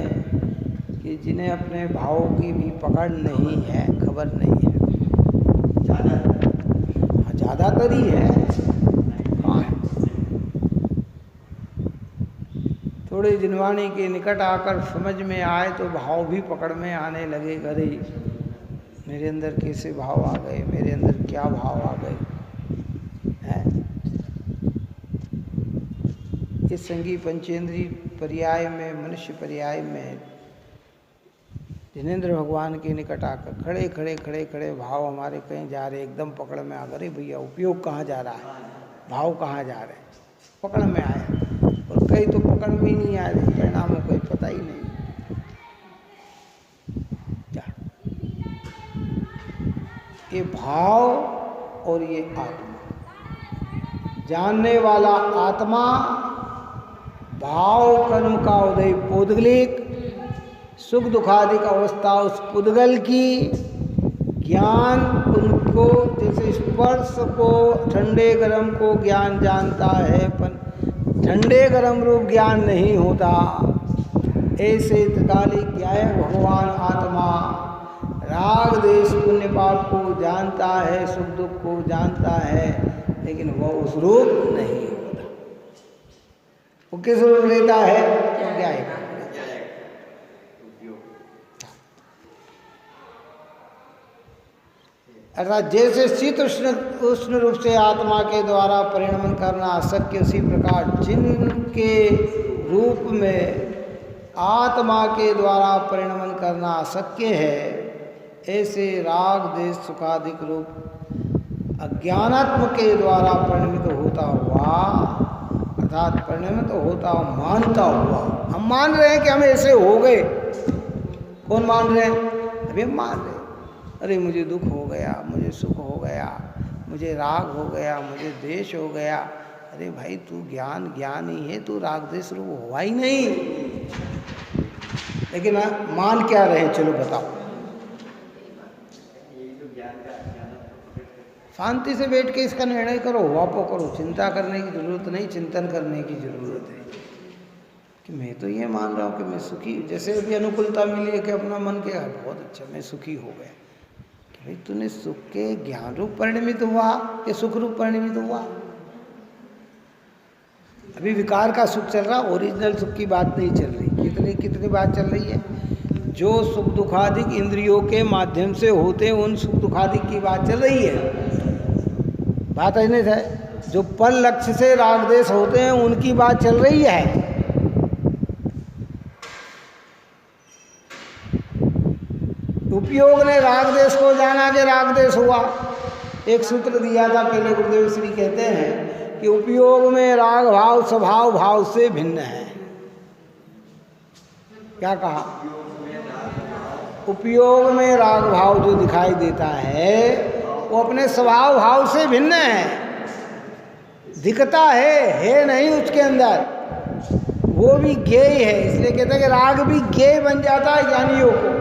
A: कि जिन्हें अपने भावों की भी पकड़ नहीं है, खबर नहीं है। ज़्यादातर ही है। थोड़े जिनवाणी के निकट आकर समझ में आए तो भाव भी पकड़ में आने लगे। अरे मेरे अंदर कैसे भाव आ गए, मेरे अंदर क्या भाव आ गए हैं। इस संगी पंचेंद्रीय पर्याय में, मनुष्य पर्याय में जिनेंद्र भगवान के निकट आकर खड़े भाव हमारे कहीं जा रहे, एकदम पकड़ में आ गए। भैया उपयोग कहाँ जा रहा है, भाव कहाँ जा रहे हैं, पकड़ में आए। और कई तो पकड़ में ही नहीं आ रहे, परिणामों को पता ही नहीं। ये भाव और ये आत्मा, जानने वाला आत्मा, भाव कर्म का उदय पौद्गलिक, सुख दुखादि का अवस्था उस पुद्गल की, ज्ञान उनको जैसे स्पर्श को, ठंडे गरम को ज्ञान जानता है पर ठंडे गरम रूप ज्ञान नहीं होता। ऐसे त्रिकालिक ज्ञाय भगवान आत्मा राग देश पुण्य पाप को जानता है, सुख दुख को जानता है, लेकिन वह उस रूप नहीं होता। वो किस रूप लेता है? ज्ञाय। अर्थात जैसे शीत उष्ण रूप से आत्मा के द्वारा परिणमन करना अशक्य, उसी प्रकार जिनके रूप में आत्मा के द्वारा परिणमन करना अशक्य है, ऐसे राग देश सुखादिक रूप अज्ञानात्म के द्वारा परिणमित होता हुआ, अर्थात परिणमित होता मानता हुआ, हम मान रहे हैं कि हम ऐसे हो गए। कौन मान रहे हैं? अभी हम मान रहे हैं, अरे मुझे दुख हो गया, मुझे सुख हो गया, मुझे राग हो गया, मुझे द्वेष हो गया। अरे भाई तू ज्ञान ही है, तू राग द्वेष रूप हुआ ही नहीं। लेकिन मान क्या रहे, चलो बताओ। शांति से बैठ के इसका निर्णय करो, वापो करो। चिंता करने की जरूरत नहीं, चिंतन करने की जरूरत है कि मैं तो ये मान रहा हूँ कि मैं सुखी, जैसे भी अनुकूलता मिली है कि अपना मन के बहुत अच्छा मैं सुखी हो गया। कि भाई तूने सुख के ज्ञान रूप परिणमित हुआ कि सुख रूप परिणमित हुआ? अभी विकार का सुख चल रहा, ओरिजिनल सुख की बात नहीं चल रही। कितनी बात चल रही है? जो सुख दुखादिक इंद्रियों के माध्यम से होते हैं उन सुख दुखादिक की बात चल रही है। बात ऐसे है, जो पर लक्ष्य से राग देश होते हैं उनकी बात चल रही है। उपयोग ने राग देश को जाना कि राग देश हुआ। एक सूत्र दिया था पहले, गुरुदेव श्री कहते हैं कि उपयोग में राग भाव स्वभाव भाव से भिन्न है। क्या कहा? उपयोग में राग भाव जो दिखाई देता है वो अपने स्वभाव भाव से भिन्न है, दिखता है नहीं उसके अंदर, वो भी ज्ञेय है। इसलिए कहते हैं कि राग भी ज्ञेय बन जाता है ज्ञानियों को।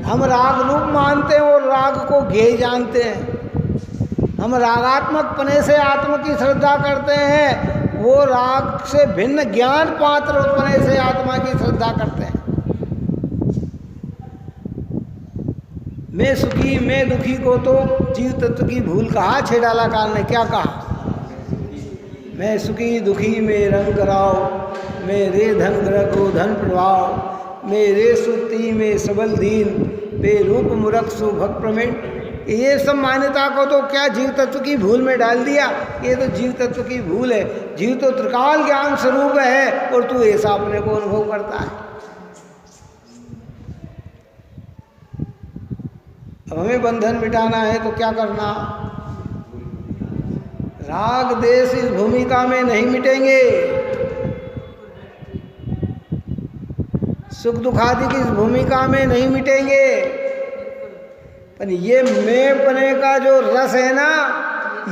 A: हम राग रूप मानते हैं और राग को ज्ञेय जानते हैं। हम रागात्मक पने से आत्मा की श्रद्धा करते हैं, वो राग से भिन्न ज्ञान पात्र पने से आत्मा की श्रद्धा करते हैं। मैं सुखी मैं दुखी को तो जीव तत्व की भूल कहा, छेड़ाला काल ने क्या कहा? मैं सुखी दुखी में रंग कराओ, मेरे धन ग्रह को धन प्रभाव, मेरे सुती में सबल दीन, पे रूप मूरख सुभग प्रमेण। ये सब मान्यता को तो क्या जीव तत्व की भूल में डाल दिया। ये तो जीव तत्व की भूल है। जीव तो त्रिकाल ज्ञान स्वरूप है और तू ऐसा अपने को अनुभव करता है। अब हमें बंधन मिटाना है तो क्या करना? राग देश इस भूमिका में नहीं मिटेंगे, सुख दुखादि की इस भूमिका में नहीं मिटेंगे, पर ये मैंपने का जो रस है ना,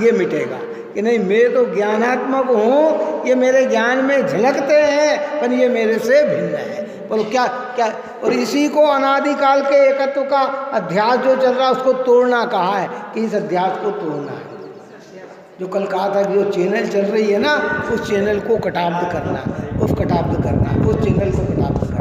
A: ये मिटेगा कि नहीं मैं तो ज्ञानात्मक हूँ, ये मेरे ज्ञान में झलकते हैं पर ये मेरे से भिन्न है। पर क्या क्या और इसी को अनादिकाल के एकत्व का अध्यास जो चल रहा है उसको तोड़ना कहा है कि इस अध्यास को तोड़ना है। जो कल कहा था कि जो चैनल चल रही है ना, उस चैनल को कटाब्ध करना, उस कटाब्ध करना, उस चैनल को कटाब्ध करना।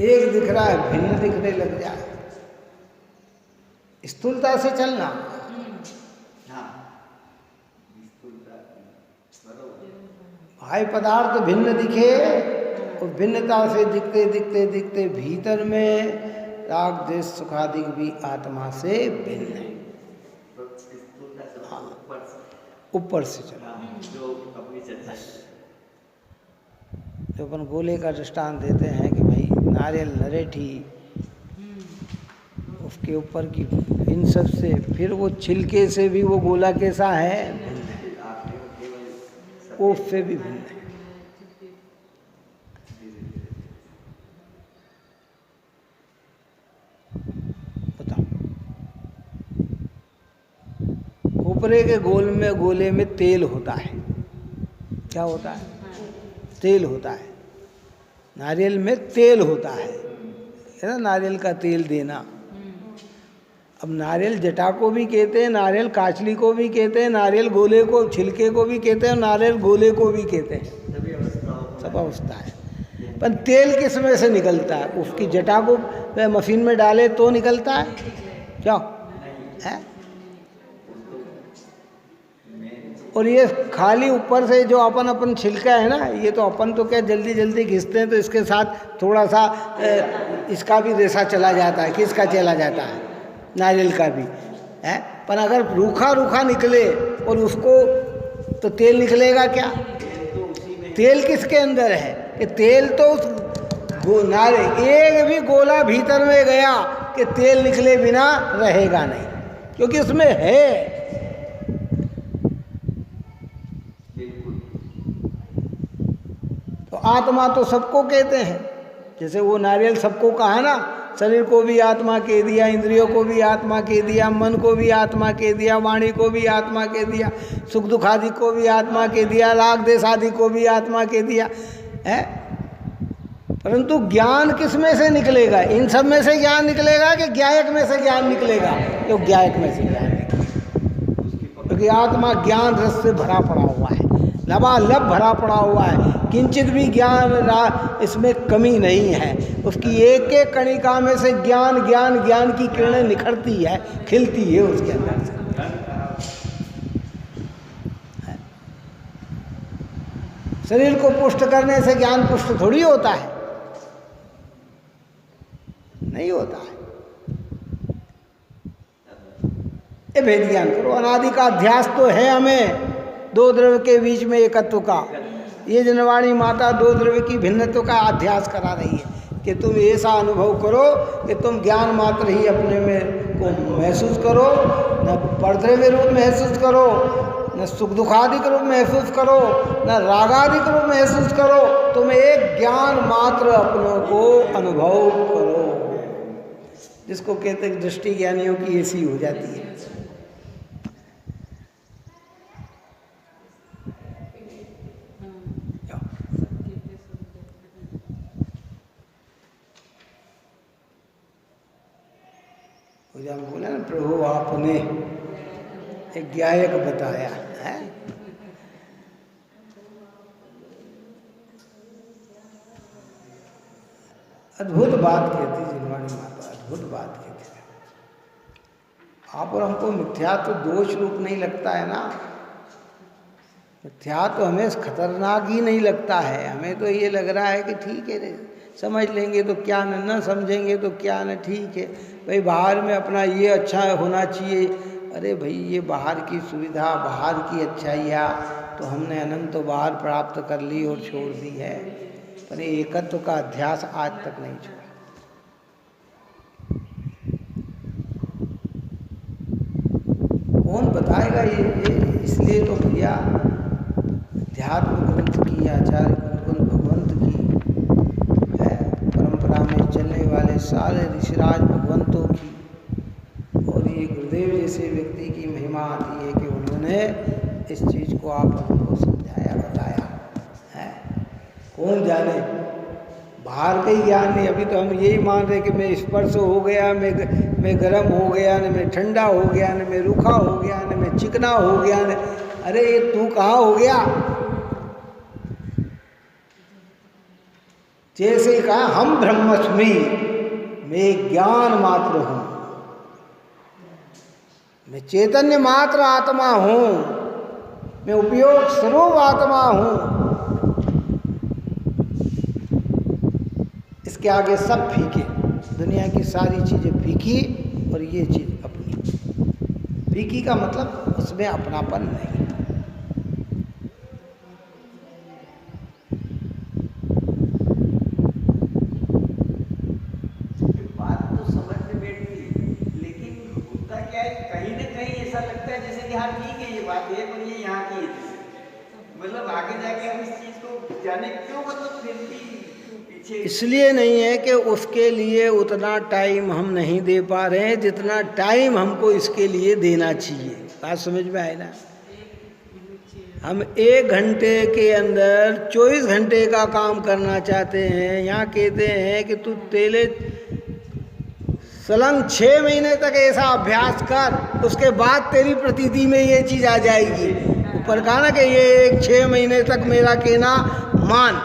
A: एक दिख रहा है भिन्न दिखने लग जाए, स्थूलता से चलना। भाई पदार्थ भिन्न दिखे और भिन्नता से दिखते दिखते दिखते भीतर में राग देश सुखादि भी आत्मा से भिन्न है। हाँ, ऊपर से चला। जो अपन गोले का दृष्टांत देते हैं कि भाई नारियल नरेठी, उसके ऊपर की इन सब से फिर वो छिलके से भी वो गोला कैसा है, भिन्न है, वो उससे भी भिन्न है। बताओ, ऊपरे के गोले में तेल होता है। क्या होता है? तेल होता है। नारियल में तेल होता है ना, नारियल का तेल देना। अब नारियल जटा को भी कहते हैं, नारियल काचली को भी कहते हैं, नारियल गोले को छिलके को भी कहते हैं, नारियल गोले को भी कहते हैं। सब अवस्था है। पर तेल किस में से निकलता है? उसकी जटा को मशीन में डाले तो निकलता है क्या है? और ये खाली ऊपर से जो अपन छिलका है ना, ये तो अपन तो क्या जल्दी जल्दी घिसते हैं तो इसके साथ थोड़ा सा इसका भी रेशा चला जाता है। किसका चला जाता है? नारियल का भी है। पर अगर रूखा रूखा निकले और उसको तो तेल निकलेगा क्या? तेल किसके अंदर है? कि तेल तो उस नारियल, एक भी गोला भीतर में गया कि तेल निकले बिना रहेगा नहीं, क्योंकि उसमें है। तो आत्मा तो सबको कहते हैं। जैसे वो नारियल सबको कहा ना, शरीर को भी आत्मा कह दिया, इंद्रियों को भी आत्मा कह दिया, मन को भी आत्मा कह दिया, वाणी को भी आत्मा कह दिया, सुख दुख आदि को भी आत्मा कह दिया, राग देश आदि को भी आत्मा कह दिया है। परंतु ज्ञान किस में से निकलेगा? इन सब में से ज्ञान निकलेगा कि ज्ञायक में से ज्ञान निकलेगा? तो ज्ञायक में से ज्ञान निकलेगा, क्योंकि आत्मा ज्ञान रस से भरा पड़ा हुआ है, लबालब भरा पड़ा हुआ है। किंचित भी ज्ञान इसमें कमी नहीं है। उसकी एक एक कणिका में से ज्ञान ज्ञान ज्ञान की किरणें निखरती है, खिलती है उसके अंदर से। शरीर को पुष्ट करने से ज्ञान पुष्ट थोड़ी होता है, नहीं होता है। ये भेद ज्ञान करो। अनादि का अध्यास तो है हमें दो द्रव्य के बीच में एकत्व का। ये जनवाणी माता दो द्रव्य की भिन्नत्व का अध्यास करा रही है कि तुम ऐसा अनुभव करो कि तुम ज्ञान मात्र ही अपने में को महसूस करो, न परद्रव्य रूप महसूस करो, न सुख दुखादिक रूप महसूस करो, न रागादिक रूप महसूस करो। तुम एक ज्ञान मात्र अपनों को अनुभव करो, जिसको कहते हैं दृष्टि ज्ञानियों की ऐसी हो जाती है। हम बोले ना, प्रभु आपने एक ज्ञायक बताया है। अद्भुत बात कहती जनवाणी माता। आप और हमको मिथ्यात्व दोष रूप नहीं लगता है ना। मिथ्यात्व हमें खतरनाक ही नहीं लगता है। हमें तो ये लग रहा है कि ठीक है, समझ लेंगे तो क्या, न समझेंगे तो क्या, न ठीक है भाई, बाहर में अपना ये अच्छा होना चाहिए। अरे भाई, ये बाहर की सुविधा, बाहर की अच्छाइयाँ तो हमने अनंत बार प्राप्त कर ली और छोड़ दी है, पर एकत्व का अध्यास आज तक नहीं छोड़ा। कौन बताएगा ये? इसलिए तो भैया अध्यात्म ग्रंथ की, आचार्य गुरुकुल भगवंत की है, परंपरा में चलने वाले सारे ऋषिराज भगवंतों की और ये गुरुदेव जैसे व्यक्ति की महिमा आती है कि उन्होंने इस चीज़ को आप हमको समझाया, बताया है। कौन जाने, बाहर का ही ज्ञान नहीं। अभी तो हम यही मान रहे कि मैं स्पर्श हो गया, मैं गर्म हो गया, न मैं ठंडा हो गया, न मैं रूखा हो गया, न मैं चिकना हो गया, न अरे ये तू कहाँ हो गया? जैसे कहा हम ब्रह्मस्मि, मैं ज्ञान मात्र हूँ, मैं चैतन्य मात्र आत्मा हूँ, मैं उपयोग स्वरूप आत्मा हूँ। इसके आगे सब फीके, दुनिया की सारी चीज़ें फीकी और ये चीज़ अपनी। फीकी का मतलब उसमें अपनापन नहीं।
B: बात तो समझ में बैठती है, लेकिन होता क्या है, कहीं ना कहीं ऐसा लगता है जैसे कि हाँ ठीक है ये बात है, पर ये यहाँ की है। मतलब आगे जाके हम इस चीज़ को जाने क्यों, मतलब फिर भी
A: इसलिए नहीं है कि उसके लिए उतना टाइम हम नहीं दे पा रहे हैं जितना टाइम हमको इसके लिए देना चाहिए। बात समझ में आए ना? हम 1 घंटे के अंदर 24 घंटे का काम करना चाहते हैं। यहाँ कहते हैं कि तू तेले सलंग 6 महीने तक ऐसा अभ्यास कर, उसके बाद तेरी प्रतीति में ये चीज़ आ जाएगी। ऊपर कहा ना कि ये 6 महीने तक मेरा कहना मान।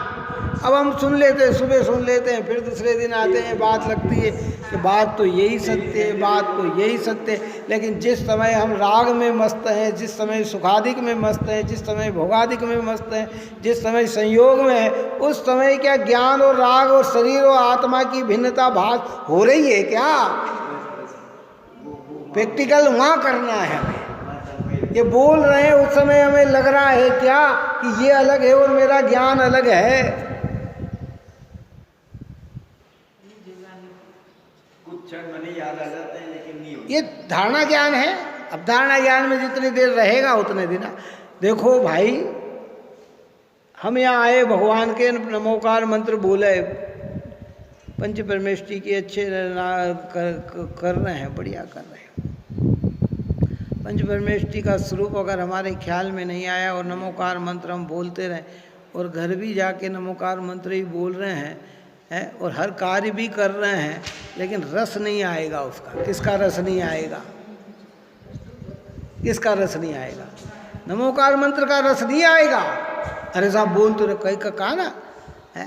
A: अब हम सुन लेते हैं, सुबह सुन लेते हैं, फिर दूसरे दिन आते हैं, बात लगती है कि बात तो यही सत्य है, बात तो यही सत्य है। लेकिन जिस समय हम राग में मस्त हैं, जिस समय सुखादिक में मस्त हैं, जिस समय भोगादिक में मस्त हैं, जिस समय संयोग में है, उस समय क्या ज्ञान और राग और शरीर और आत्मा की भिन्नता भास हो रही है क्या? प्रैक्टिकल वहाँ करना है हमें। ये बोल रहे हैं उस समय हमें लग रहा है क्या कि ये अलग है और मेरा ज्ञान अलग है?
B: याद आ जाते हैं लेकिन नहीं होता।
A: ये धारणा ज्ञान है। अब धारणा ज्ञान में जितनी देर रहेगा उतने दिन। देखो भाई, हम यहाँ आए, भगवान के नमोकार मंत्र बोले, पंच परमेष्टि के अच्छे कर रहे हैं, बढ़िया कर रहे हैं। पंच परमेष्टि का स्वरूप अगर हमारे ख्याल में नहीं आया और नमोकार मंत्र हम बोलते रहें और घर भी जाके नमोकार मंत्र ही बोल रहे हैं और हर कार्य भी कर रहे हैं, लेकिन रस नहीं आएगा उसका। किसका रस नहीं आएगा? किसका रस नहीं आएगा? नमोकार मंत्र का रस नहीं आएगा। अरे साहब बोल तो कहीं का कहा ना है।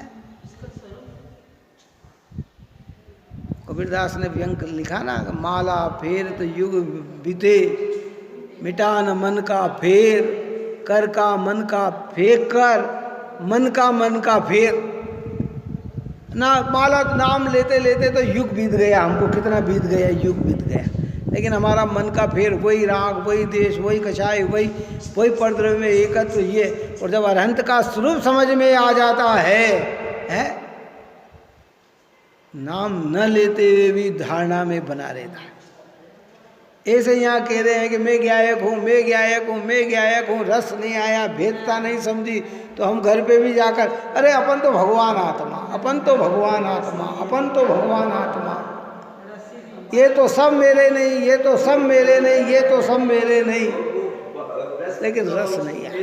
A: कबीरदास ने व्यंग लिखा ना, माला फेर तो युग बीते, मिटा न मन का फेर, कर का मन का फेंक कर, मन का फेर ना। माला नाम लेते लेते तो युग बीत गया, हमको कितना बीत गया, युग बीत गया, लेकिन हमारा मन का फेर वही राग, वही देश, वही कषाय, वही परद्रव्य में एकत्व ये। और जब अरहंत का स्वरूप समझ में आ जाता है नाम न लेते हुए भी धारणा में बना रहता है। ऐसे यहाँ कह रहे हैं कि मैं ज्ञायक हूँ, मैं ज्ञायक हूँ, मैं ज्ञायक हूँ, रस नहीं आया, भेदता नहीं समझी, तो हम घर पे भी जाकर अरे अपन तो भगवान आत्मा, अपन तो भगवान आत्मा, अपन तो भगवान आत्मा, ये तो सब मेरे नहीं, ये तो सब मेरे नहीं, ये तो सब मेरे नहीं, लेकिन रस नहीं आया।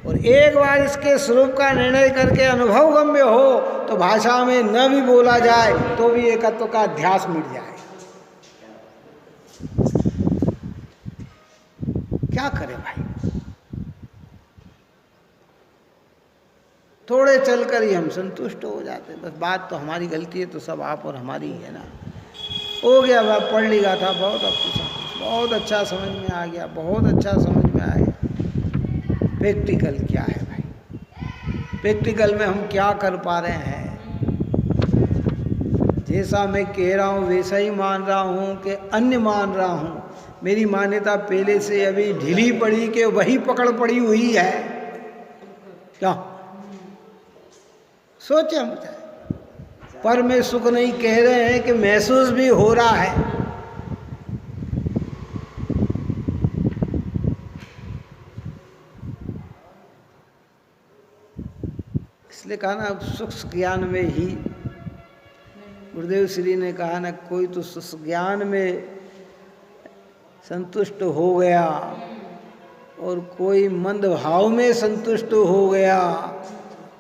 A: और एक बार इसके स्वरूप का निर्णय करके अनुभव गम्य हो तो भाषा में न भी बोला जाए तो भी एकत्व का अध्यास मिट जाए। क्या करें भाई? थोड़े चलकर ही हम संतुष्ट हो जाते हैं। बस बात तो हमारी गलती है तो सब आप और हमारी ही है ना। हो गया, वह पढ़ लिया था बहुत, अब तो बहुत अच्छा समझ में आ गया, बहुत अच्छा समझ में आ गया। प्रैक्टिकल क्या है भाई, प्रैक्टिकल में हम क्या कर पा रहे हैं? जैसा मैं कह रहा हूँ वैसा ही मान रहा हूँ कि अन्य मान रहा हूँ? मेरी मान्यता पहले से अभी ढीली पड़ी कि वही पकड़ पड़ी हुई है? क्या सोचे हम? पर मैं सुख नहीं कह रहे हैं कि महसूस भी हो रहा है। इसलिए कहा ना, सुख ज्ञान में ही गुरुदेव श्री ने कहा ना, कोई तो सुख ज्ञान में संतुष्ट हो गया और कोई मंद भाव में संतुष्ट हो गया।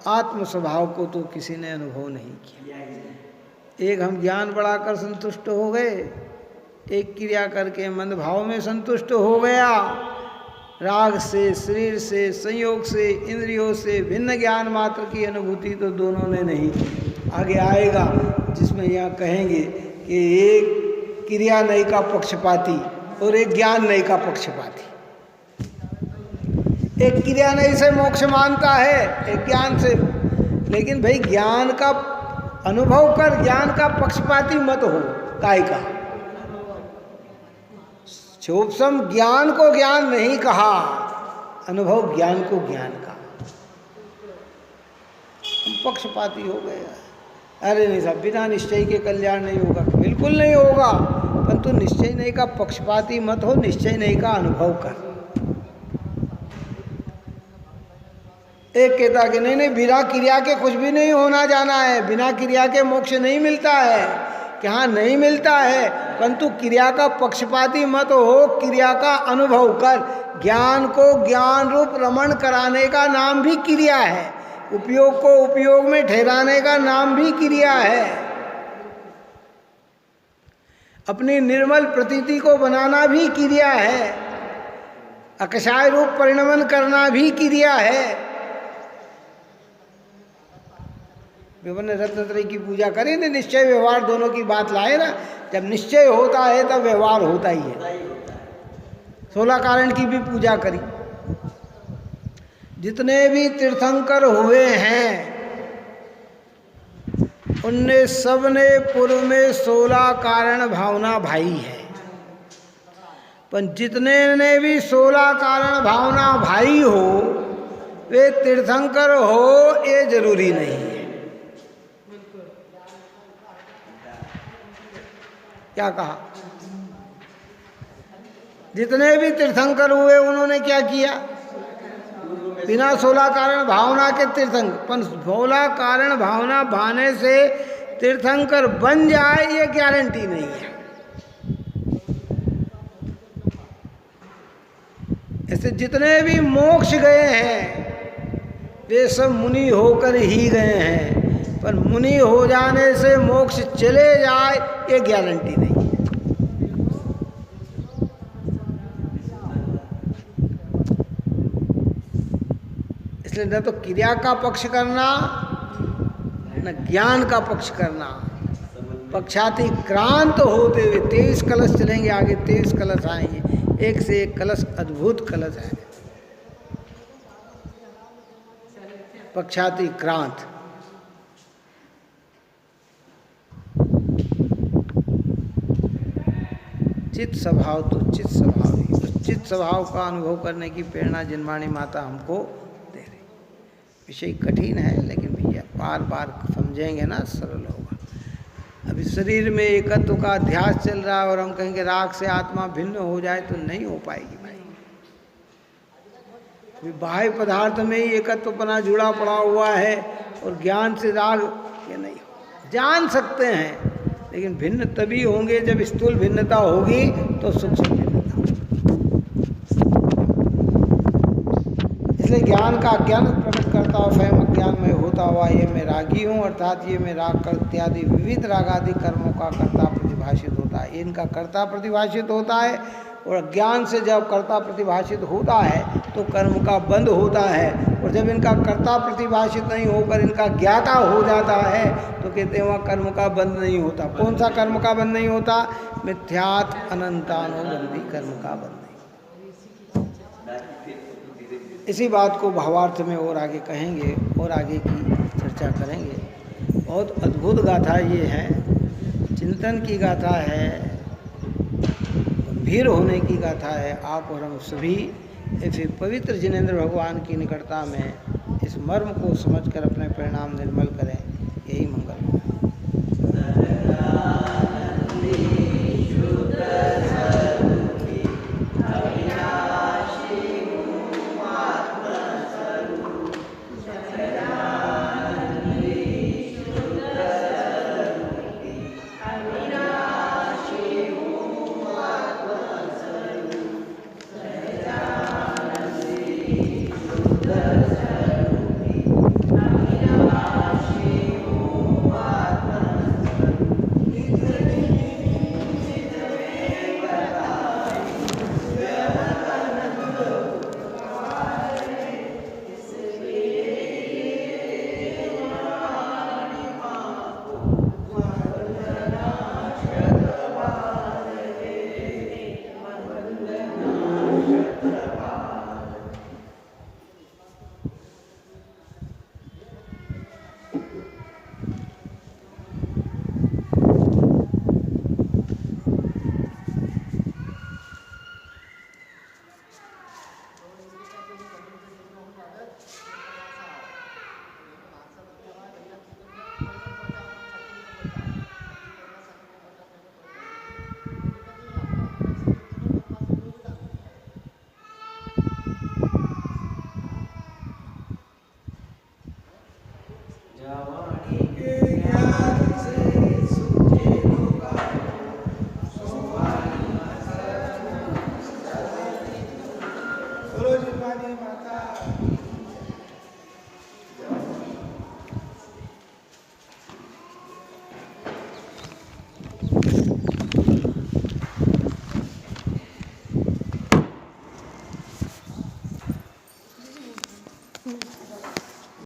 A: आत्म स्वभाव को तो किसी ने अनुभव नहीं किया। एक हम ज्ञान बढ़ाकर संतुष्ट हो गए, एक क्रिया करके मंद भाव में संतुष्ट हो गया। राग से, शरीर से, संयोग से, इंद्रियों से भिन्न ज्ञान मात्र की अनुभूति तो दोनों ने नहीं की। आगे आएगा जिसमें यहाँ कहेंगे कि एक क्रिया नई का पक्षपाती और एक ज्ञान नई का पक्षपाती। एक क्रिया नई से मोक्ष मानता है, एक ज्ञान से। लेकिन भाई ज्ञान का अनुभव कर, ज्ञान का पक्षपाती मत हो। काय का क्षोभसम ज्ञान को ज्ञान नहीं कहा, अनुभव ज्ञान को ज्ञान का। हम पक्षपाती हो गए। अरे नहीं साहब, बिना निश्चय के कल्याण नहीं होगा, बिल्कुल नहीं होगा। परंतु निश्चय नहीं का पक्षपाती मत हो, निश्चय नहीं का अनुभव कर। एक कहता कि नहीं नहीं, बिना क्रिया के कुछ भी नहीं होना जाना है, बिना क्रिया के मोक्ष नहीं मिलता है। कि हाँ नहीं मिलता है, परंतु क्रिया का पक्षपाती मत हो, क्रिया का अनुभव कर। ज्ञान को ज्ञान रूप रमण कराने का नाम भी क्रिया है, उपयोग को उपयोग में ठहराने का नाम भी क्रिया है, अपनी निर्मल प्रतीति को बनाना भी क्रिया है, अकषाय रूप परिणमन करना भी क्रिया है। विभिन्न रत्नत्रय की पूजा करें ना, निश्चय व्यवहार दोनों की बात लाए ना। जब निश्चय होता है तब व्यवहार होता ही है। 16 कारण की भी पूजा करी। जितने भी तीर्थंकर हुए हैं उनने सबने पूर्व में 16 कारण भावना भाई है। पर जितने ने भी 16 कारण भावना भाई हो वे तीर्थंकर हो, ये जरूरी नहीं है। क्या कहा? जितने भी तीर्थंकर हुए उन्होंने क्या किया? बिना 16 कारण भावना के तीर्थंकर। पर 16 कारण भावना भाने से तीर्थंकर बन जाए ये गारंटी नहीं है। ऐसे जितने भी मोक्ष गए हैं वे सब मुनि होकर ही गए हैं, पर मुनि हो जाने से मोक्ष चले जाए ये गारंटी नहीं। इसलिए न तो क्रिया का पक्ष करना न ज्ञान का पक्ष करना, पक्षातिक्रांत होते हुए 23 कलश चलेंगे आगे, 23 कलश आएंगे, एक से एक कलश अद्भुत कलश है। पक्षातिक्रांत चित्त स्वभाव तो चित्त स्वभाव ही, तो चित्त स्वभाव का अनुभव करने की प्रेरणा जिनवाणी माता हमको दे रही। विषय कठिन है लेकिन भैया बार बार समझेंगे ना सरल होगा। अभी शरीर में एकत्व का अध्यास चल रहा है और हम कहेंगे राग से आत्मा भिन्न हो जाए तो नहीं हो पाएगी भाई। बाह्य पदार्थ में ही एकत्वपना जुड़ा पड़ा हुआ है और ज्ञान से राग ये नहीं हो। जान सकते हैं लेकिन भिन्न तभी होंगे जब स्थूल भिन्नता होगी तो सूक्ष्म भिन्नता होगी। इसलिए ज्ञान का अज्ञान प्रकट करता हुआ स्वयं अज्ञान में होता हुआ ये मैं रागी हूँ, अर्थात ये मैं राग कर इत्यादि विविध रागादि कर्मों का कर्ता प्रतिभाषित होता है। इनका कर्ता प्रतिभाषित होता है और ज्ञान से जब कर्ता प्रतिभाषित होता है तो कर्म का बंध होता है, और जब इनका कर्ता प्रतिभाषित नहीं होकर इनका ज्ञाता हो जाता है तो कहते हैं वहाँ कर्म का बंध नहीं होता। कौन सा कर्म का बंध नहीं होता? मिथ्यात अनंतानुबंधी कर्म का बंध नहीं। इसी बात को भावार्थ में और आगे कहेंगे और आगे की चर्चा करेंगे। बहुत अद्भुत गाथा ये है, चिंतन की गाथा है, गंभीर होने की गाथा है। आप और हम सभी ऐसे पवित्र जिनेंद्र भगवान की निकटता में इस मर्म को समझकर अपने परिणाम निर्मल करें, यही मंगल है।
B: जवानी